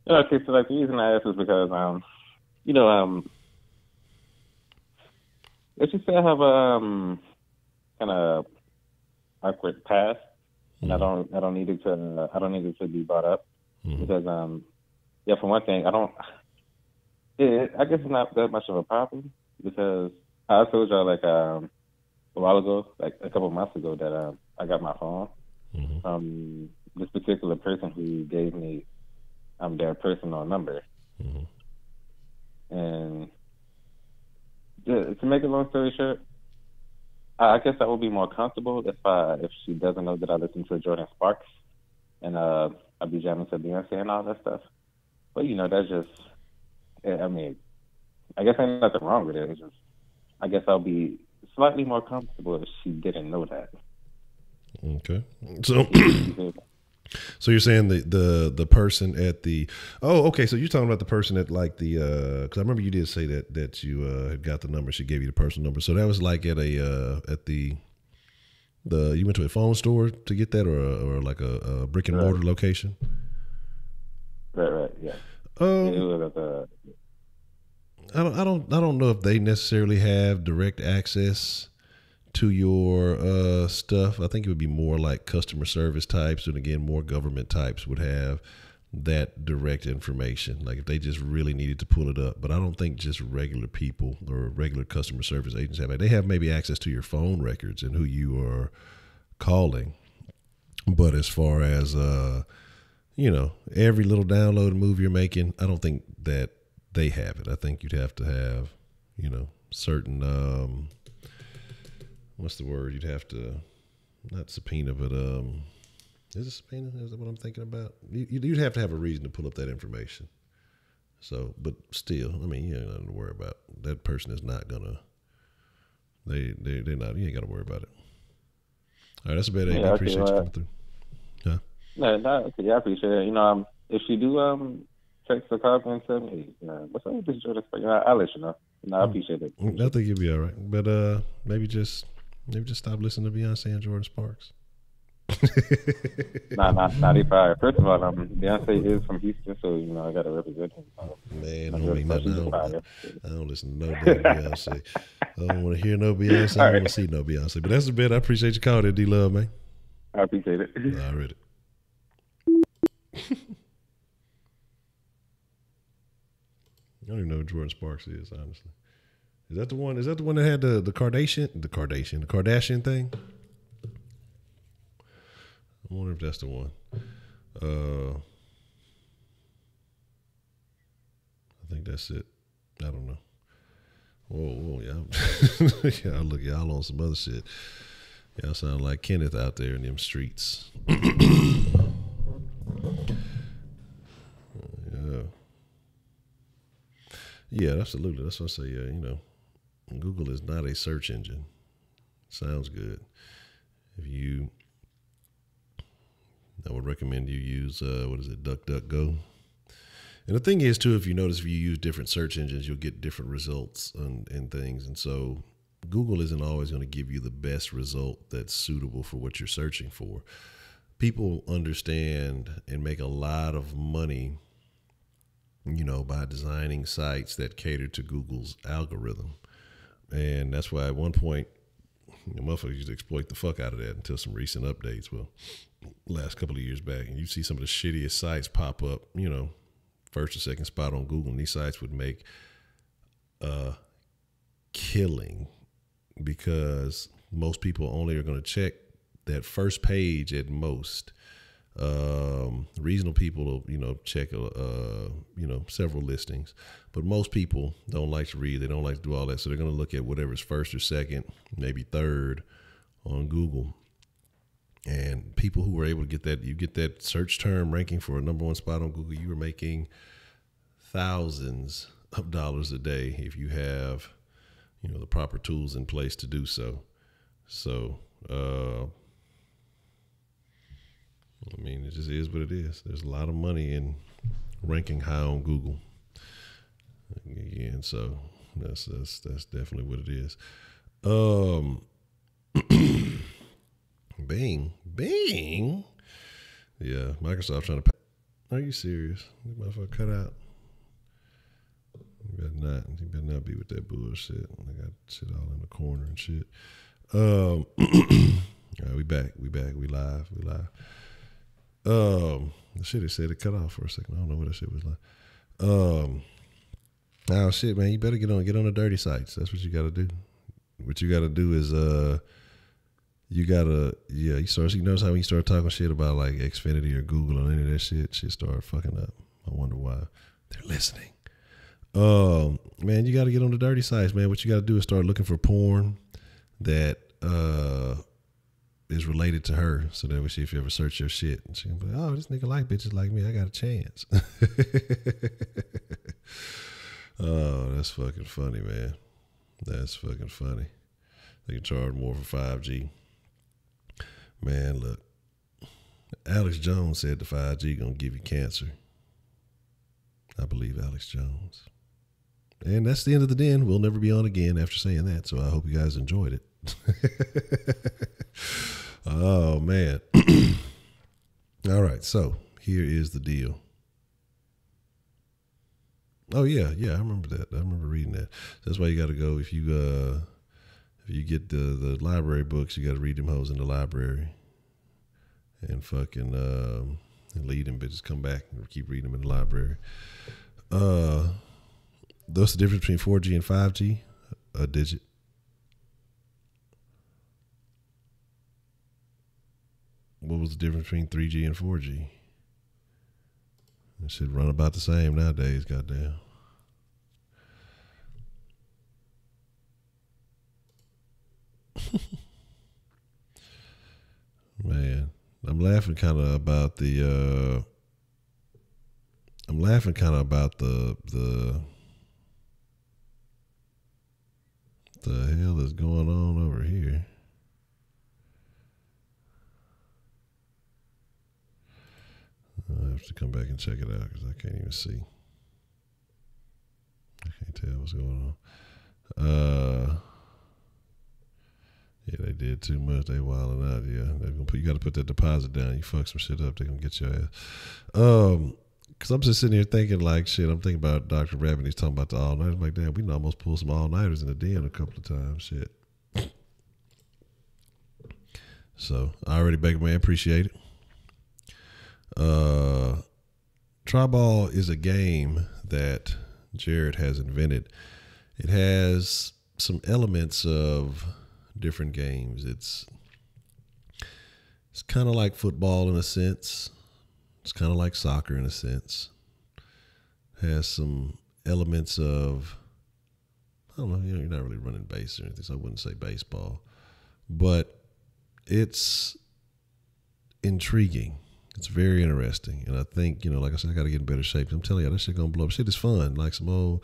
Yeah, okay, so like the reason I asked is because let's just say I have a kind of awkward past, and I don't need it to be brought up because for one thing, I guess it's not that much of a problem because I told y'all like a while ago, like a couple of months ago, that I got my phone from this particular person who gave me their personal number. And to make a long story short, I guess I would be more comfortable if she doesn't know that I listen to Jordan Sparks and I'll be jamming to Beyonce and all that stuff. But that's just, I mean, I guess ain't nothing wrong with it. It's just, I guess I'll be slightly more comfortable if she didn't know that. Okay. So you're saying the person at the, okay. So you're talking about the person at like the, cause I remember you did say that you had got the number. She gave you the personal number. So that was like at you went to a phone store to get that, or like a brick and mortar location? Right, yeah. I don't know if they necessarily have direct access to your stuff. I think it would be more like customer service types, and again, more government types would have that direct information. Like if they just really needed to pull it up, but I don't think just regular people or regular customer service agents have it. They have maybe access to your phone records and who you are calling, but as far as every little download and move you're making, I don't think that they have it. I think you'd have to have, certain, what's the word? You'd have to, not subpoena, but is it subpoena? Is that what I'm thinking about? You'd have to have a reason to pull up that information. So, but still, I mean, you ain't nothing to worry about. That person is not gonna. They're not. You ain't got to worry about it. All right, that's a bad idea. I appreciate you coming through. Huh? I appreciate it. If she do text or call and tell me, what's up with this Jordan Sparks? I'll let you know. I appreciate it. I think you'll be all right. But maybe just stop listening to Beyonce and Jordan Sparks. Nah, they fire. First of all, Beyonce is from Houston, so you know I gotta represent him. Man, don't mean nothing. I don't listen to no damn Beyonce. I don't want to hear no Beyonce. I don't want to see no Beyonce. But that's the bit. I appreciate you calling, D-Love, man. I appreciate it. Already. I don't even know who Jordan Sparks is, honestly. Is that the one? Is that the one that had the Kardashian thing? I wonder if that's the one. I think that's it. I don't know. Whoa, y'all. Y'all look, y'all on some other shit. Y'all sound like Kenneth out there in them streets. Yeah, absolutely. That's what I say. Yeah, you know, Google is not a search engine. Sounds good. I would recommend you use DuckDuckGo. And the thing is too, if you notice, if you use different search engines, you'll get different results and things. And so Google isn't always going to give you the best result that's suitable for what you're searching for. People understand and make a lot of money, you know, by designing sites that cater to Google's algorithm. And that's why at one point, the motherfuckers used to exploit the fuck out of that until some recent updates. Well, last couple of years back, and you see some of the shittiest sites pop up, you know, first or second spot on Google, and these sites would make a killing because most people only are going to check that first page at most. Reasonable people will, you know, check, you know, several listings, but most people don't like to read. They don't like to do all that. So they're going to look at whatever's first or second, maybe third on Google. And people who were able to get that, you get that search term ranking for a #1 spot on Google, you are making thousands of dollars a day if you have, you know, the proper tools in place to do so. So, I mean, it just is what it is. There's a lot of money in ranking high on Google. Again, so that's definitely what it is. Bing. Yeah, Microsoft trying to. Are you serious? This motherfucker cut out. You better not be with that bullshit. I got shit all in the corner and shit. All right, we back. We live. The shit it said it cut off for a second. I don't know what that shit was like. Oh shit, man, you better get on the dirty sites. That's what you gotta do. What you gotta do is you notice how when you start talking shit about like Xfinity or Google or any of that shit start fucking up. I wonder why. They're listening. Man, you gotta get on the dirty sites, man. What you gotta do is start looking for porn that is related to her, so that way, if you ever search your shit, and she can be like, oh, this nigga like bitches like me, I got a chance. Oh, that's fucking funny, man. That's fucking funny. They can charge more for 5G. Man, look, Alex Jones said the 5G gonna give you cancer. I believe Alex Jones. And that's the end of the den. We'll never be on again after saying that, so I hope you guys enjoyed it. Oh, man. All right, so here is the deal. Oh, yeah, I remember that. I remember reading that. That's why you got to go, if you get the library books, you got to read them hoes in the library and fucking and lead them bitches, come back and keep reading them in the library. That's the difference between 4G and 5G, a digit. What was the difference between 3G and 4G? It should run about the same nowadays, goddamn. Man, I'm laughing kind of about the hell is going on over here. I have to come back and check it out because I can't even see. I can't tell what's going on. Yeah, they did too much. They wilding out. Yeah, they're gonna you got to put that deposit down. You fuck some shit up, they're gonna get your ass. Cause I'm just sitting here thinking like shit. I'm thinking about Dr. Rabbit. He's talking about the all nighters. I'm like, damn, we can almost pull some all nighters in the den a couple of times. Shit. So I already begged, man. Appreciate it. Tribal is a game that Jared has invented. It has some elements of different games. It's kind of like football in a sense. It's kind of like soccer in a sense. It has some elements of, I don't know, you're not really running base or anything, so I wouldn't say baseball. But it's intriguing. It's very interesting. And I think, like I said, I got to get in better shape. I'm telling you, that shit going to blow up. Shit is fun. Like some old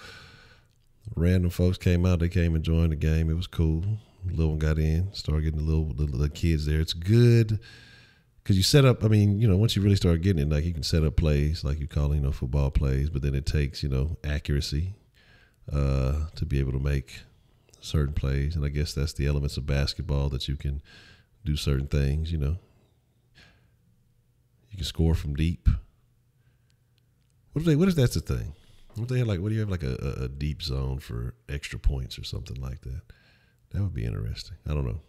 random folks came out. They came and joined the game. It was cool. Little one got in, started getting the kids there. It's good because you set up, once you really start getting it, like you can set up plays like you call, football plays, but then it takes, accuracy to be able to make certain plays. And I guess that's the elements of basketball that you can do certain things, You can score from deep. What if that's the thing? What do you have like a deep zone for extra points or something like that? That would be interesting. I don't know.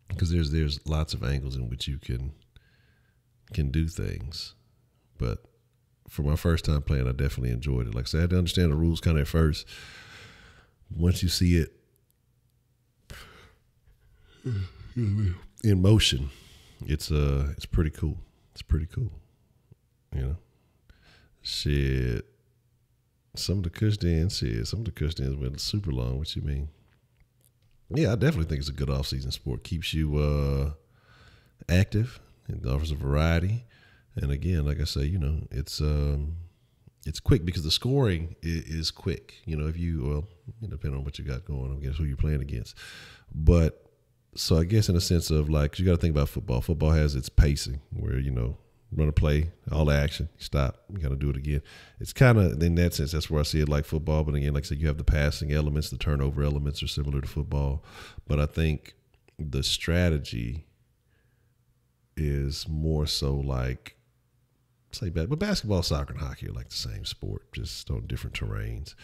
Because there's lots of angles in which you can do things. But for my first time playing, I definitely enjoyed it. Like I said, I had to understand the rules kind of at first. Once you see it in motion, it's pretty cool. It's pretty cool. Shit. Some of the kush dens went super long. What you mean? Yeah, I definitely think it's a good off-season sport. Keeps you active. It offers a variety. And again, like I say, it's quick because the scoring is quick. Depending on what you got going on, I guess who you're playing against. But so I guess in a sense of like, 'cause you got to think about football. Football has its pacing where, run a play, all action, stop, you got to do it again. It's kind of, in that sense, that's where I see it like football. But again, like I said, you have the passing elements, the turnover elements are similar to football. But I think the strategy is more so like, but basketball, soccer, and hockey are like the same sport, just on different terrains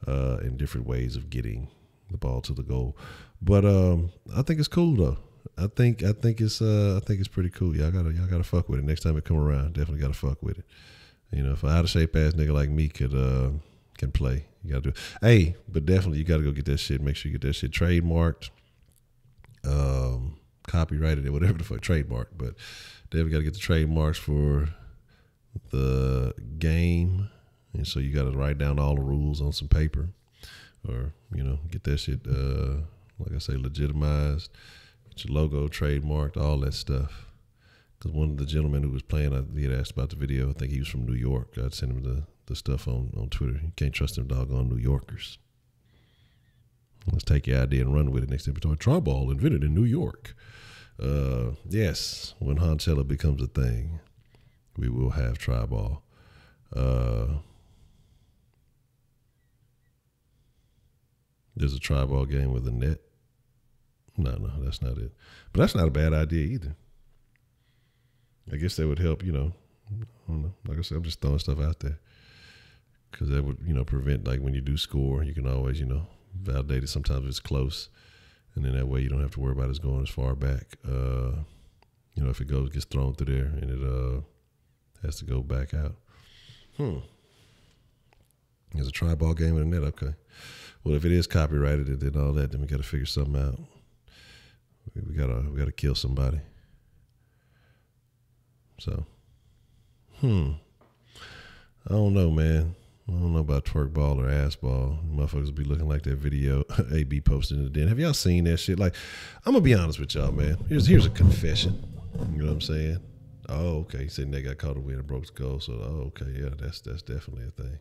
and different ways of getting the ball to the goal. But I think it's cool though. I think it's pretty cool. Y'all gotta fuck with it next time it come around. Definitely gotta fuck with it. If a out of shape ass nigga like me can play, you gotta do it. Hey, but definitely you gotta go get that shit. Make sure you get that shit trademarked, copyrighted, or whatever the fuck, trademarked. But definitely gotta get the trademarks for the game, and so you gotta write down all the rules on some paper, or get that shit like I say, legitimized. Get your logo trademarked, all that stuff. Because one of the gentlemen who was playing, he had asked about the video. I think he was from New York. I'd send him the stuff on Twitter. You can't trust them doggone New Yorkers. Let's take your idea and run with it. Next time we talk Tribal invented in New York. Yes, when Honcho becomes a thing, we will have Tribal. There's a Tribal game with a net. No, that's not it. But that's not a bad idea either. I guess that would help, I don't know. Like I said, I'm just throwing stuff out there. Because that would, prevent, like when you do score, you can always, validate it. Sometimes it's close. And then that way you don't have to worry about it going as far back. If it gets thrown through there and it has to go back out. There's a Tribal game with a net. Okay. Well, if it is copyrighted and then all that, then we got to figure something out. We gotta kill somebody. So, I don't know, man. I don't know about twerk ball or ass ball. Motherfuckers will be looking like that video AB posted in the den. Have y'all seen that shit? Like, I'm gonna be honest with y'all, man. Here's a confession. You know what I'm saying? Oh, okay. He said they got caught a win and broke the goal. So, okay, yeah, that's definitely a thing.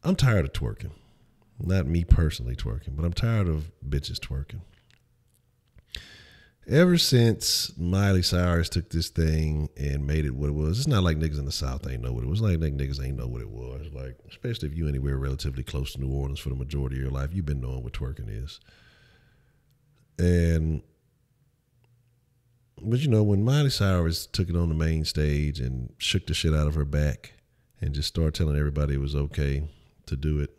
I'm tired of twerking. Not me personally twerking, but I'm tired of bitches twerking. ever since Miley Cyrus took this thing and made it what it was, it's not like niggas in the South ain't know what it was. Like niggas ain't know what it was. Like, especially if you anywhere relatively close to New Orleans for the majority of your life, you've been knowing what twerking is. But you know, when Miley Cyrus took it on the main stage and shook the shit out of her back and just started telling everybody it was okay to do it,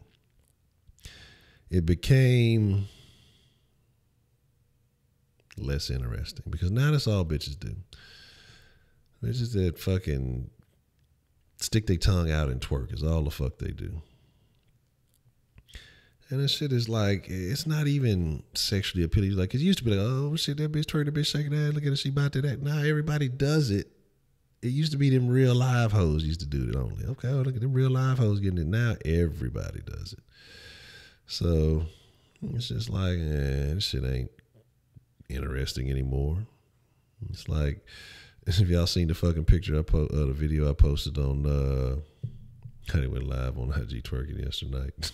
it became less interesting because now that's all bitches do. Bitches that fucking stick their tongue out and twerk is all the fuck they do. And this shit is like, it's not even sexually appealing. Like, it used to be like, oh shit, that bitch twerk, that bitch shaking that, look at her, she about to that. Now everybody does it. It used to be them real live hoes used to do it only. Okay, oh, look at them real live hoes getting it. Now everybody does it. So it's just like, this shit ain't interesting anymore. It's like, if y'all seen the fucking picture the video I posted on I went live on IG twerking yesterday night.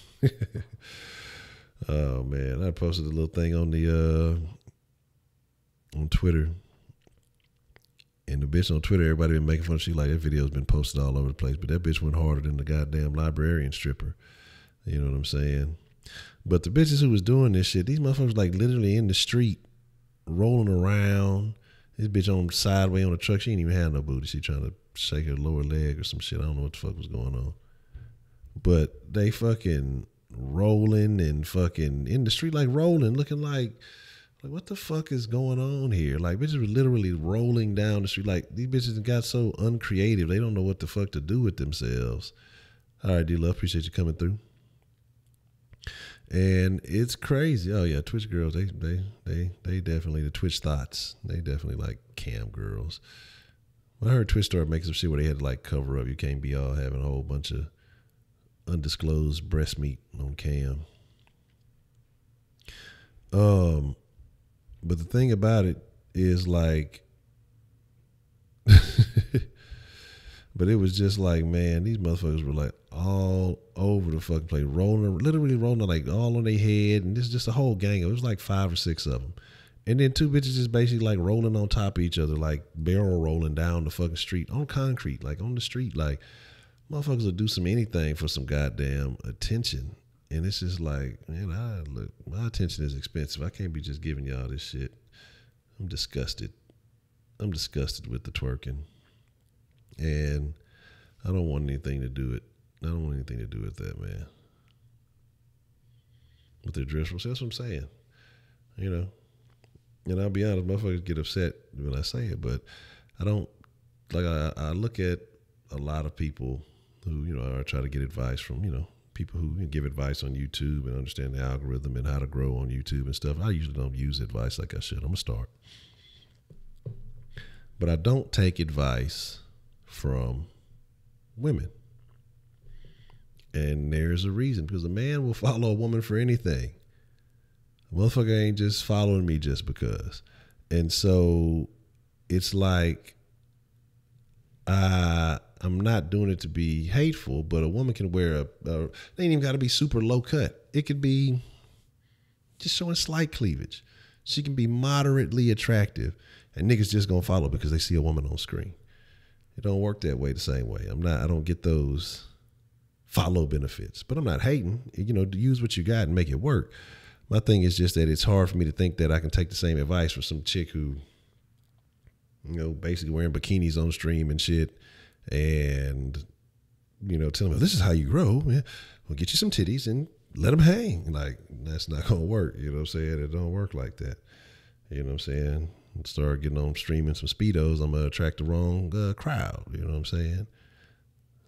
Oh man, I posted a little thing on the on Twitter, and the bitch on Twitter, everybody been making fun of. She like, that video's been posted all over the place, but that bitch went harder than the goddamn librarian stripper. You know what I'm saying? But the bitches who was doing this shit, these motherfuckers like literally in the street, rolling around. This bitch on sideway on the truck, she ain't even have no booty. She trying to shake her lower leg or some shit. I don't know what the fuck was going on. But they fucking rolling and fucking in the street, like rolling, looking like what the fuck is going on here? Like, bitches were literally rolling down the street. Like, these bitches got so uncreative, they don't know what the fuck to do with themselves. All right, D-Love, appreciate you coming through. And it's crazy. Oh yeah, Twitch girls, they definitely, the Twitch thoughts, they definitely like cam girls. When I heard Twitch started making some shit where they had to like cover up, you can't be all having a whole bunch of undisclosed breast meat on cam. But the thing about it is like, but it was just like, man, these motherfuckers were like all over the fucking place, literally rolling like all on their head, and this is just a whole gang. It was like 5 or 6 of them, and then 2 bitches just basically like rolling on top of each other, like barrel rolling down the fucking street on concrete, like on the street, like motherfuckers will do some anything for some goddamn attention. And it's just like, man, look, my attention is expensive. I can't be just giving y'all this shit. I'm disgusted. I'm disgusted with the twerking. And I don't want anything to do it. I don't want anything to do with that, man. With their dress. That's what I'm saying. You know. And I'll be honest, motherfuckers get upset when I say it, but I don't, like, I look at a lot of people who, you know, I try to get advice from, you know, people who give advice on YouTube and understand the algorithm and how to grow on YouTube and stuff. I usually don't use advice like I should. I'm going to start. But I don't take advice from women. And there's a reason, because a man will follow a woman for anything. A motherfucker ain't just following me just because. And so it's like, I'm not doing it to be hateful, but a woman can wear they ain't even got to be super low cut. It could be just showing slight cleavage. She can be moderately attractive, and niggas just gonna follow because they see a woman on screen. It don't work that way the same way. I don't get those follow benefits, but I'm not hating. You know, use what you got and make it work. My thing is just that it's hard for me to think that I can take the same advice from some chick who, you know, basically wearing bikinis on stream and shit, and, you know, tell them, this is how you grow. Yeah, we'll get you some titties and let them hang. Like, that's not going to work. You know what I'm saying? It don't work like that. You know what I'm saying? Start getting on streaming some Speedos, I'm going to attract the wrong crowd. You know what I'm saying?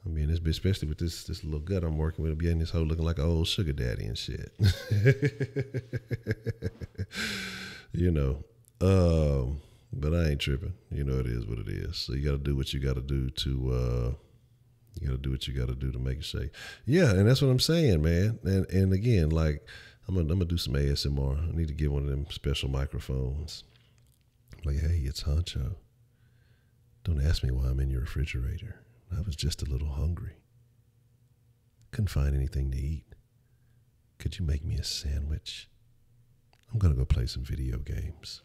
I mean, this bitch, especially with this little gut I'm working with, be in this hoe looking like an old sugar daddy and shit. You know, but I ain't tripping. You know, it is what it is. So you got to do what you got to do to, to make it shake. Yeah. And that's what I'm saying, man. And again, like, I'm going to do some ASMR. I need to get one of them special microphones. Like, hey, it's Honcho. Don't ask me why I'm in your refrigerator. I was just a little hungry. Couldn't find anything to eat. Could you make me a sandwich? I'm going to go play some video games.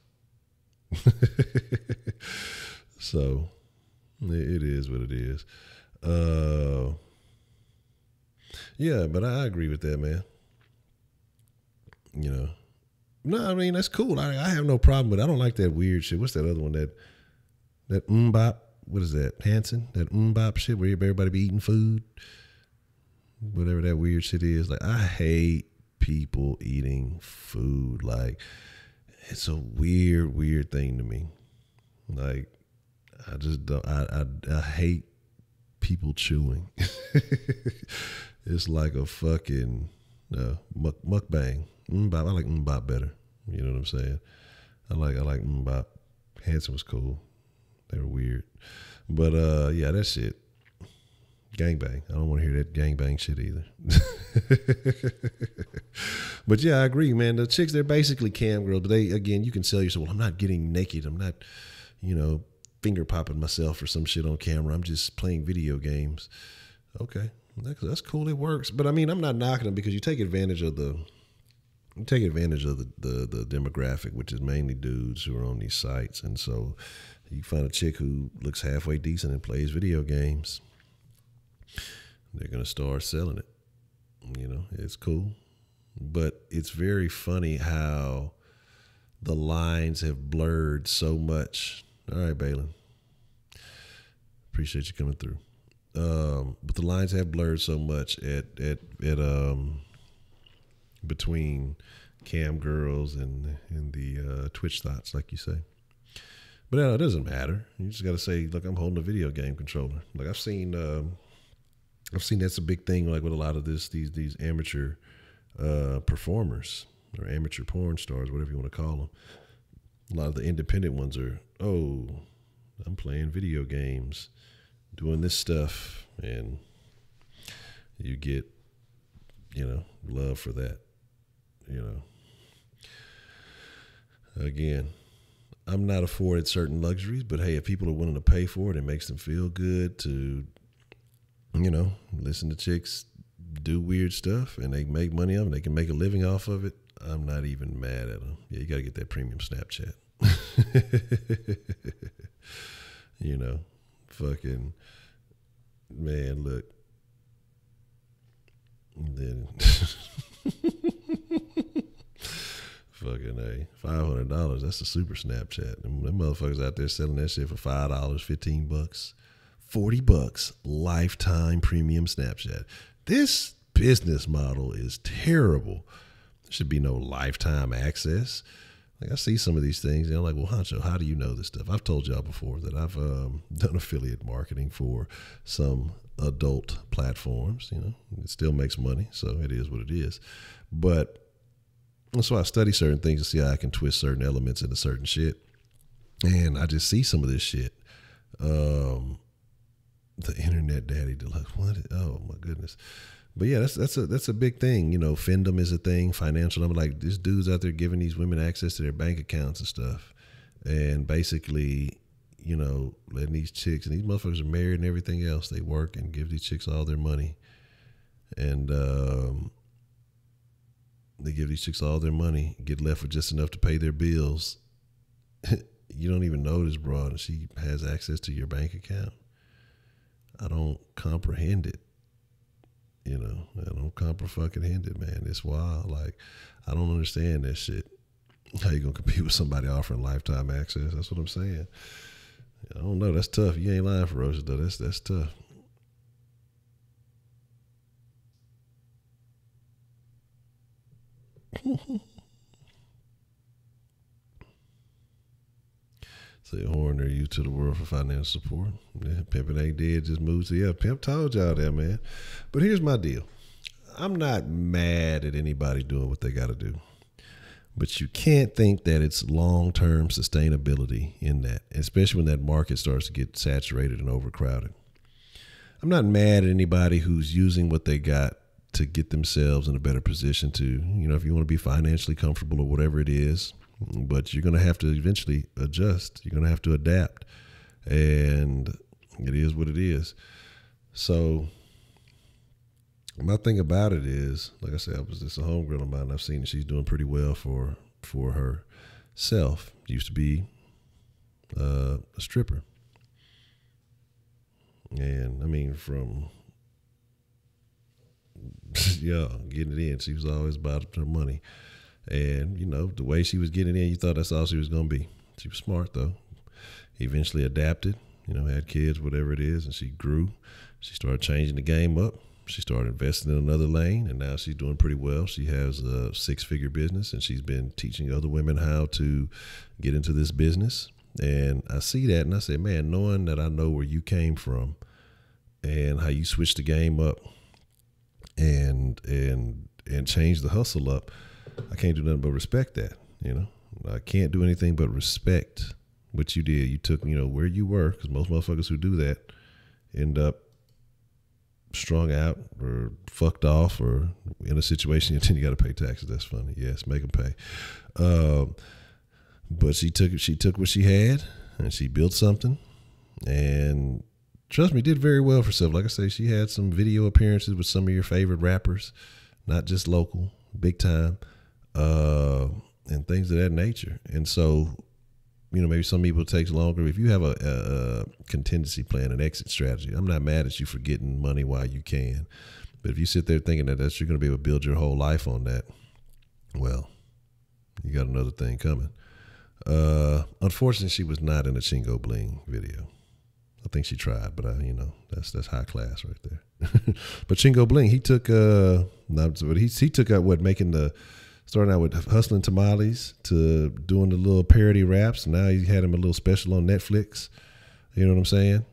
So it is what it is. Yeah, but I agree with that, man. You know, no, I mean that's cool. I have no problem with it. I don't like that weird shit. What's that other one? That bop. What is that? Hanson? That bop shit where everybody be eating food. Whatever that weird shit is. Like, I hate people eating food. Like, it's a weird thing to me. Like, I just don't. I hate people chewing. It's like a fucking mukbang. Bop. I like bop better. You know what I'm saying? I like bop. Hanson was cool. They were weird. But yeah, that shit. Gangbang. I don't want to hear that gangbang shit either. But yeah, I agree, man. The chicks, they're basically cam girls. But they, again, you can sell yourself, well, I'm not getting naked. I'm not, finger popping myself or some shit on camera. I'm just playing video games. Okay. That's cool. It works. But I mean, I'm not knocking them because you take advantage of the demographic, which is mainly dudes who are on these sites. And so you find a chick who looks halfway decent and plays video games. They're going to start selling it. It's cool. But it's very funny how the lines have blurred so much. All right, Balin. Appreciate you coming through. But the lines have blurred so much at between cam girls and the Twitch thoughts, like you say. But it doesn't matter. You just got to say, look, I'm holding a video game controller. Like I've seen that's a big thing. Like with a lot of these amateur performers or amateur porn stars, whatever you want to call them. A lot of the independent ones are, I'm playing video games, doing this stuff, and you get, love for that. Again, I'm not afforded certain luxuries, but hey, if people are willing to pay for it, it makes them feel good to, listen to chicks do weird stuff and they make money off it, they can make a living off of it. I'm not even mad at them. Yeah, you got to get that premium Snapchat. Fucking, man, look. And then fucking $500, that's a super Snapchat. And them motherfuckers out there selling that shit for $5, $15, $40, lifetime premium Snapchat. This business model is terrible. There should be no lifetime access. Like I see some of these things and I'm like, well, Honcho, how do you know this stuff? I've told y'all before that I've done affiliate marketing for some adult platforms. It still makes money, so it is what it is. But so I study certain things to see how I can twist certain elements into certain shit. And I just see some of this shit. The internet daddy deluxe. What? Oh my goodness. But yeah, that's a big thing. Findom is a thing. Financial. I'm like, this dude's out there giving these women access to their bank accounts and stuff, and basically, letting these chicks, and these motherfuckers are married and everything else. They work and give these chicks all their money, and they give these chicks all their money, get left with just enough to pay their bills. You don't even know this broad, and she has access to your bank account. I don't comprehend it. I don't comprehend it, man. It's wild. Like, I don't understand that shit. How you gonna compete with somebody offering lifetime access? That's what I'm saying. I don't know. That's tough. You ain't lying, Ferocious, though. That's tough. Say Horner, you to the world for financial support. Yeah, Pimpin' ain't dead, just moved to. Yeah, Pimp told y'all that, man. But here's my deal. I'm not mad at anybody doing what they got to do. But you can't think that it's long-term sustainability in that, especially when that market starts to get saturated and overcrowded. I'm not mad at anybody who's using what they got to get themselves in a better position to, if you want to be financially comfortable or whatever it is. But you're going to have to eventually adjust. You're going to have to adapt. And it is what it is. So my thing about it is, like I said, it's a homegirl of mine. I've seen that she's doing pretty well for herself. Used to be a stripper. And I mean, from getting it in, she was always about her money. And, you know, the way she was getting in, you thought that's all she was going to be. She was smart, though. Eventually adapted, you know, had kids, whatever it is, and she grew. She started changing the game up. She started investing in another lane, and now she's doing pretty well. She has a 6-figure business, and she's been teaching other women how to get into this business. And I see that, and I say, man, knowing that I know where you came from and how you switched the game up and changed the hustle up, I can't do nothing but respect that, you know. I can't do anything but respect what you did. You took, you know, where you were, because most motherfuckers who do that end up strung out or fucked off or in a situation and then you got to pay taxes. That's funny. Yes, make them pay. But she took what she had and she built something, and trust me, did very well for herself. Like I say, she had some video appearances with some of your favorite rappers, not just local, big time, and things of that nature. And so, you know, maybe some people it takes longer. If you have a contingency plan, an exit strategy, I'm not mad at you for getting money while you can. But if you sit there thinking that you're going to be able to build your whole life on that, well, you got another thing coming. Unfortunately, she was not in a Chingo Bling video. I think she tried, but you know, that's high class right there. But Chingo Bling, he took he took out starting out with hustling tamales to doing the little parody raps. Now he had him a little special on Netflix. You know what I'm saying?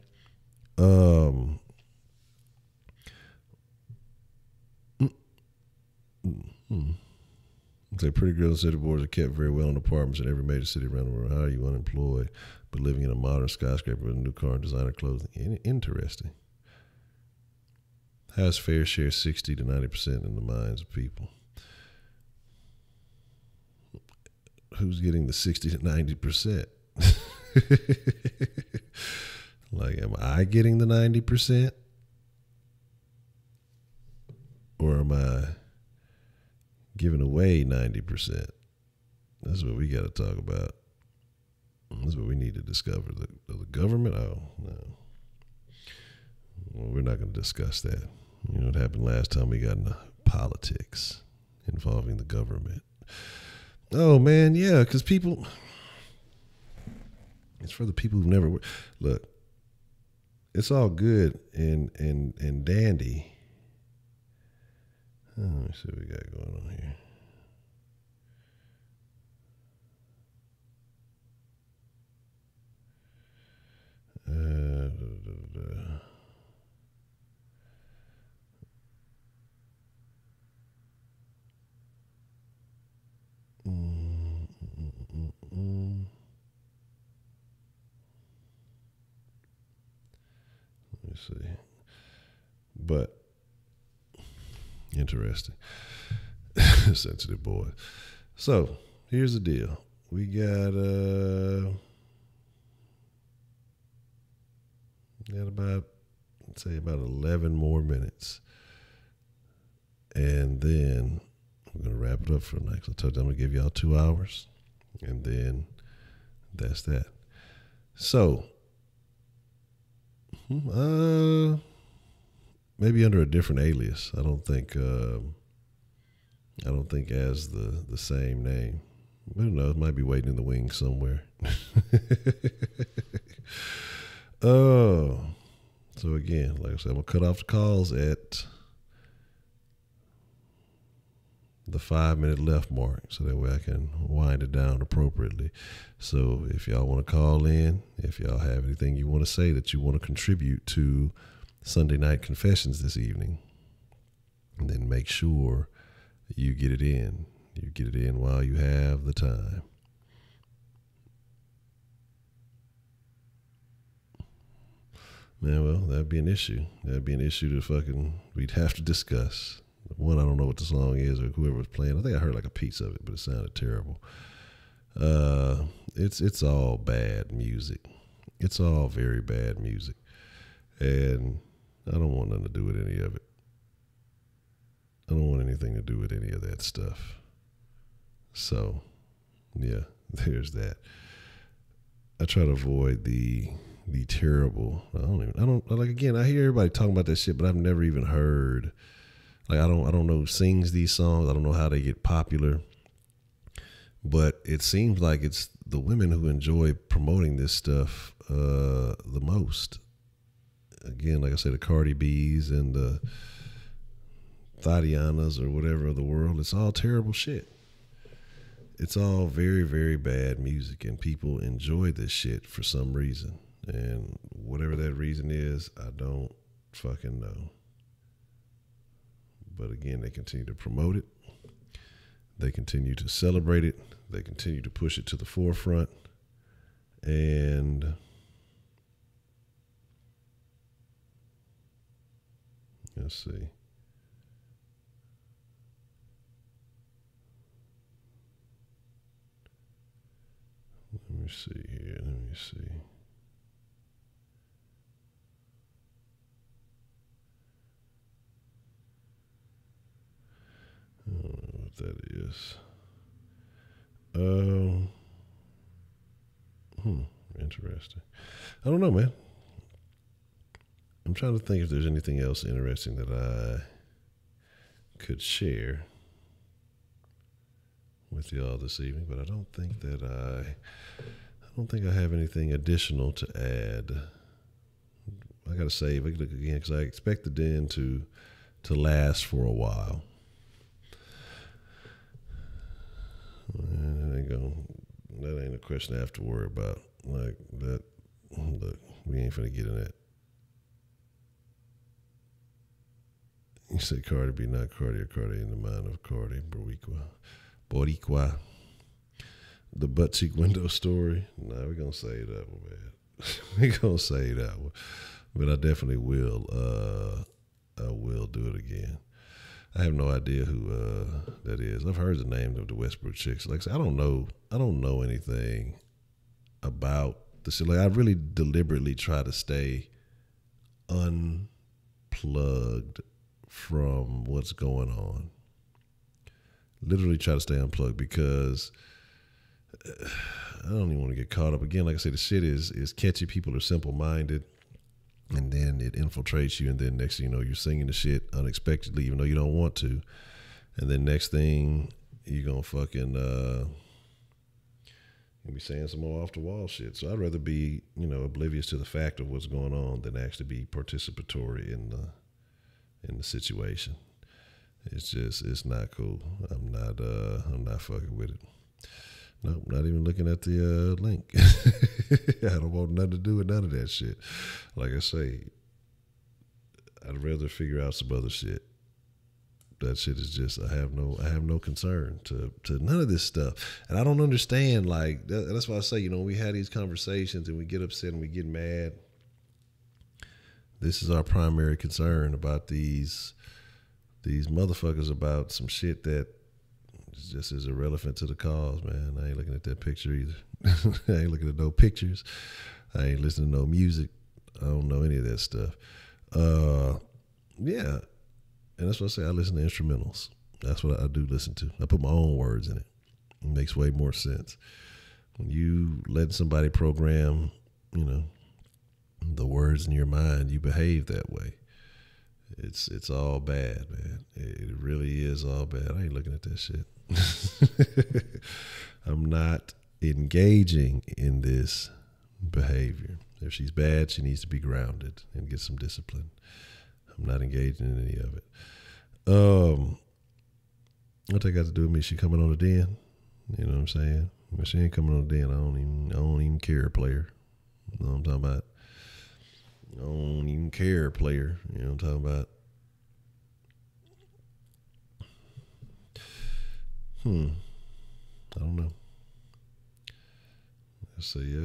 Say pretty girls and city boys are kept very well in apartments in every major city around the world. How are you unemployed but living in a modern skyscraper with a new car and designer clothing? Interesting. Has fair share 60 to 90% in the minds of people. Who's getting the 60 to 90%? Like, am I getting the 90%? Or am I giving away 90%? That's what we got to talk about. That's what we need to discover. The government? Oh, no. Well, we're not going to discuss that. You know what happened last time we got into politics involving the government. Oh, man, yeah, because people, it's for the people who never, look, it's all good and dandy. Oh, let me see what we got going on here. Let me see. But interesting. Sensitive boy. So here's the deal. We got about, let's say, about 11 more minutes. And then I'm going to wrap it up for the next. I told you I'm going to give y'all 2 hours. And then that's that. So, maybe under a different alias. I don't think as the same name. I don't know. It might be waiting in the wings somewhere. Oh, so again, like I said, I'm gonna cut off the calls at the 5-minute left mark, so that way I can wind it down appropriately. So if y'all want to call in, if y'all have anything you want to say that you want to contribute to Sunday Night Confessions this evening, then make sure you get it in. You get it in while you have the time. Man, well, that'd be an issue. That'd be an issue we'd have to discuss. One, I don't know what the song is or whoever was playing. I think I heard like a piece of it, but it sounded terrible. It's all bad music. It's all very bad music. And I don't want nothing to do with any of it. I don't want anything to do with any of that stuff. So, yeah, there's that. try to avoid the terrible. I don't like, again, I hear everybody talking about that shit, but I've never even heard, like, I don't know who sings these songs. I don't know how they get popular, but it seems like it's the women who enjoy promoting this stuff the most. Again, like I said, the Cardi B's and the Tatianas or whatever of the world, it's all terrible shit. It's all very, very bad music, and people enjoy this shit for some reason. And whatever that reason is, I don't fucking know. But again, they continue to promote it. They continue to celebrate it. They continue to push it to the forefront. And let's see. Let me see here. Let me see. I don't know what that is. Interesting. I don't know, man. I'm trying to think if there's anything else interesting that I could share with y'all this evening, but I don't think that I have anything additional to add. I gotta save. I look again because I expect the den to last for a while. And that ain't a question I have to worry about. Like that. Look, we ain't finna get in that. You say Cardi B, not Cardi, or Cardi in the mind of Cardi, Boricua. The butt cheek window story. Nah, we're gonna say that one, man. We're gonna say that one. But I definitely will. I will do it again. I have no idea who that is. I've heard the name of the Westbrook chicks. Like I said, I don't know anything about the shit. Like, I really deliberately try to stay unplugged from what's going on. Literally try to stay unplugged because I don't even want to get caught up. Again, like I said, the shit is catchy. People are simple-minded. And then it infiltrates you, and then next thing you know, you're singing the shit unexpectedly, even though you don't want to. And then next thing, you're going to fucking be saying some more off-the-wall shit. So I'd rather be, oblivious to the fact of what's going on than actually be participatory in the situation. It's not cool. I'm not fucking with it. Nope, not even looking at the link. I don't want nothing to do with none of that shit. Like I say, I'd rather figure out some other shit. That shit is just, I have no concern to none of this stuff. And I don't understand, like, that's why I say, we have these conversations and we get upset and we get mad. This is our primary concern about these motherfuckers about some shit that just is irrelevant to the cause, man. I ain't looking at that picture either. I ain't looking at no pictures. I ain't listening to no music. I don't know any of that stuff. Yeah. And that's what I say. I listen to instrumentals. That's what I do listen to. I put my own words in it. It makes way more sense. When you let somebody program, the words in your mind, you behave that way. It's all bad, man. It really is all bad. I ain't looking at that shit. I'm not engaging in this behavior. If she's bad, she needs to be grounded and get some discipline. I'm not engaging in any of it. What that got to do with me? She coming on the den? You know what I'm saying? When she ain't coming on the den, I don't even care, player. You know what I'm talking about? I don't even care, player. You know what I'm talking about? I don't know. Let's see.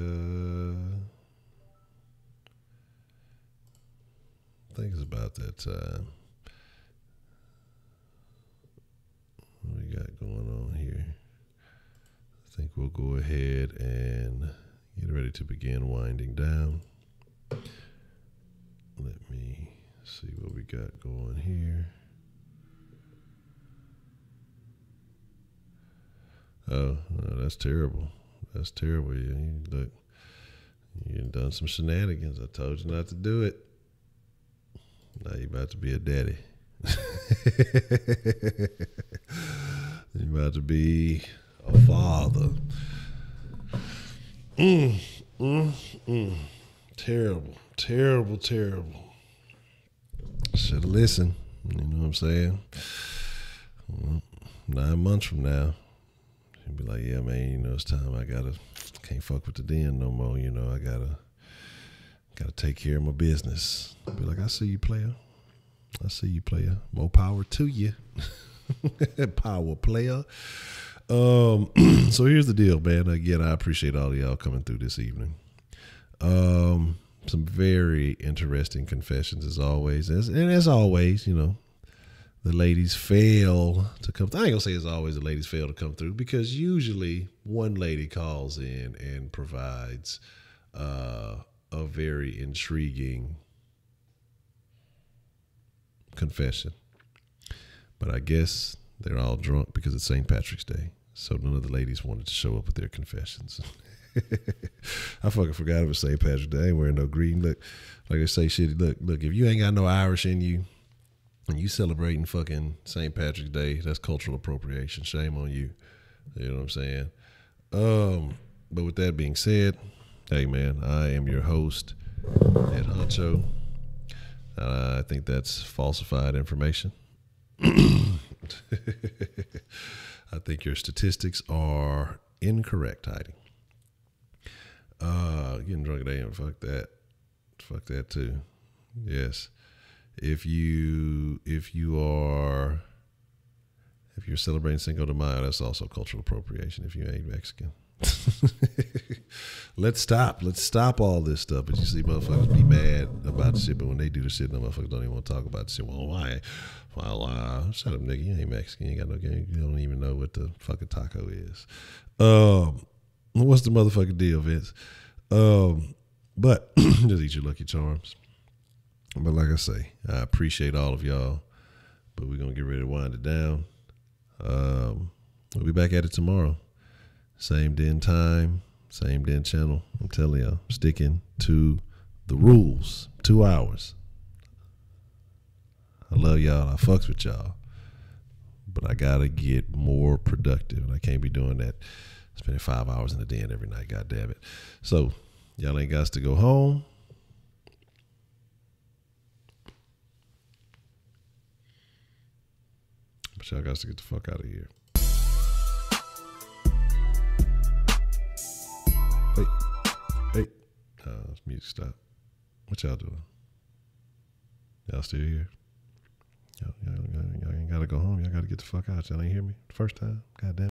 I think it's about that time. What we got going on here? I think we'll go ahead and get ready to begin winding down. Let me see what we got going here. Oh, no, that's terrible. That's terrible. Yeah, look, You done some shenanigans. I told you not to do it. Now you about to be a daddy. You about to be a father. Terrible, terrible, terrible. Should have listened. You know what I'm saying? 9 months from now, you'll be like, yeah, man, you know, it's time. Can't fuck with the den no more. You know, I gotta take care of my business. Be like, I see you, player. I see you, player. More power to you. Power, player. So here's the deal, man. Again, I appreciate all of y'all coming through this evening. Some very interesting confessions as always. And as always, you know, the ladies fail to come. I ain't gonna say as always the ladies fail to come through, because usually one lady calls in and provides a very intriguing confession. But I guess they're all drunk because it's St. Patrick's Day. So none of the ladies wanted to show up with their confessions. I fucking forgot it was St. Patrick's Day. I ain't wearing no green. Look, like they say, shit. Look. If you ain't got no Irish in you, and you celebrating fucking St. Patrick's Day, that's cultural appropriation. Shame on you. You know what I'm saying? But with that being said, hey man, I am your host at Honcho. I think that's falsified information. I think your statistics are incorrect, Heidi. Getting drunk today, and fuck that too. Yes, if you're celebrating Cinco de Mayo, that's also cultural appropriation. If you ain't Mexican, let's stop all this stuff. But you see, motherfuckers be mad about the shit, but when they do the shit, no motherfuckers don't even want to talk about the shit. Well, why? Well, shut up, nigga. You ain't Mexican. You ain't got no game. You don't even know what the fucking taco is. What's the motherfucking deal, Vince? But just eat your Lucky Charms. But like I say, I appreciate all of y'all. But we're gonna get ready to wind it down. We'll be back at it tomorrow. Same den time, same den channel. I'm telling y'all, sticking to the rules. 2 hours. I love y'all. I fucks with y'all. But I gotta get more productive, and I can't be doing that. Spending 5 hours in the den every night. God damn it. So y'all ain't got to go home. But y'all got to get the fuck out of here. Hey. Music stop. What y'all doing? Y'all still here? Y'all ain't got to go home. Y'all got to get the fuck out. Y'all ain't hear me the first time? God damn.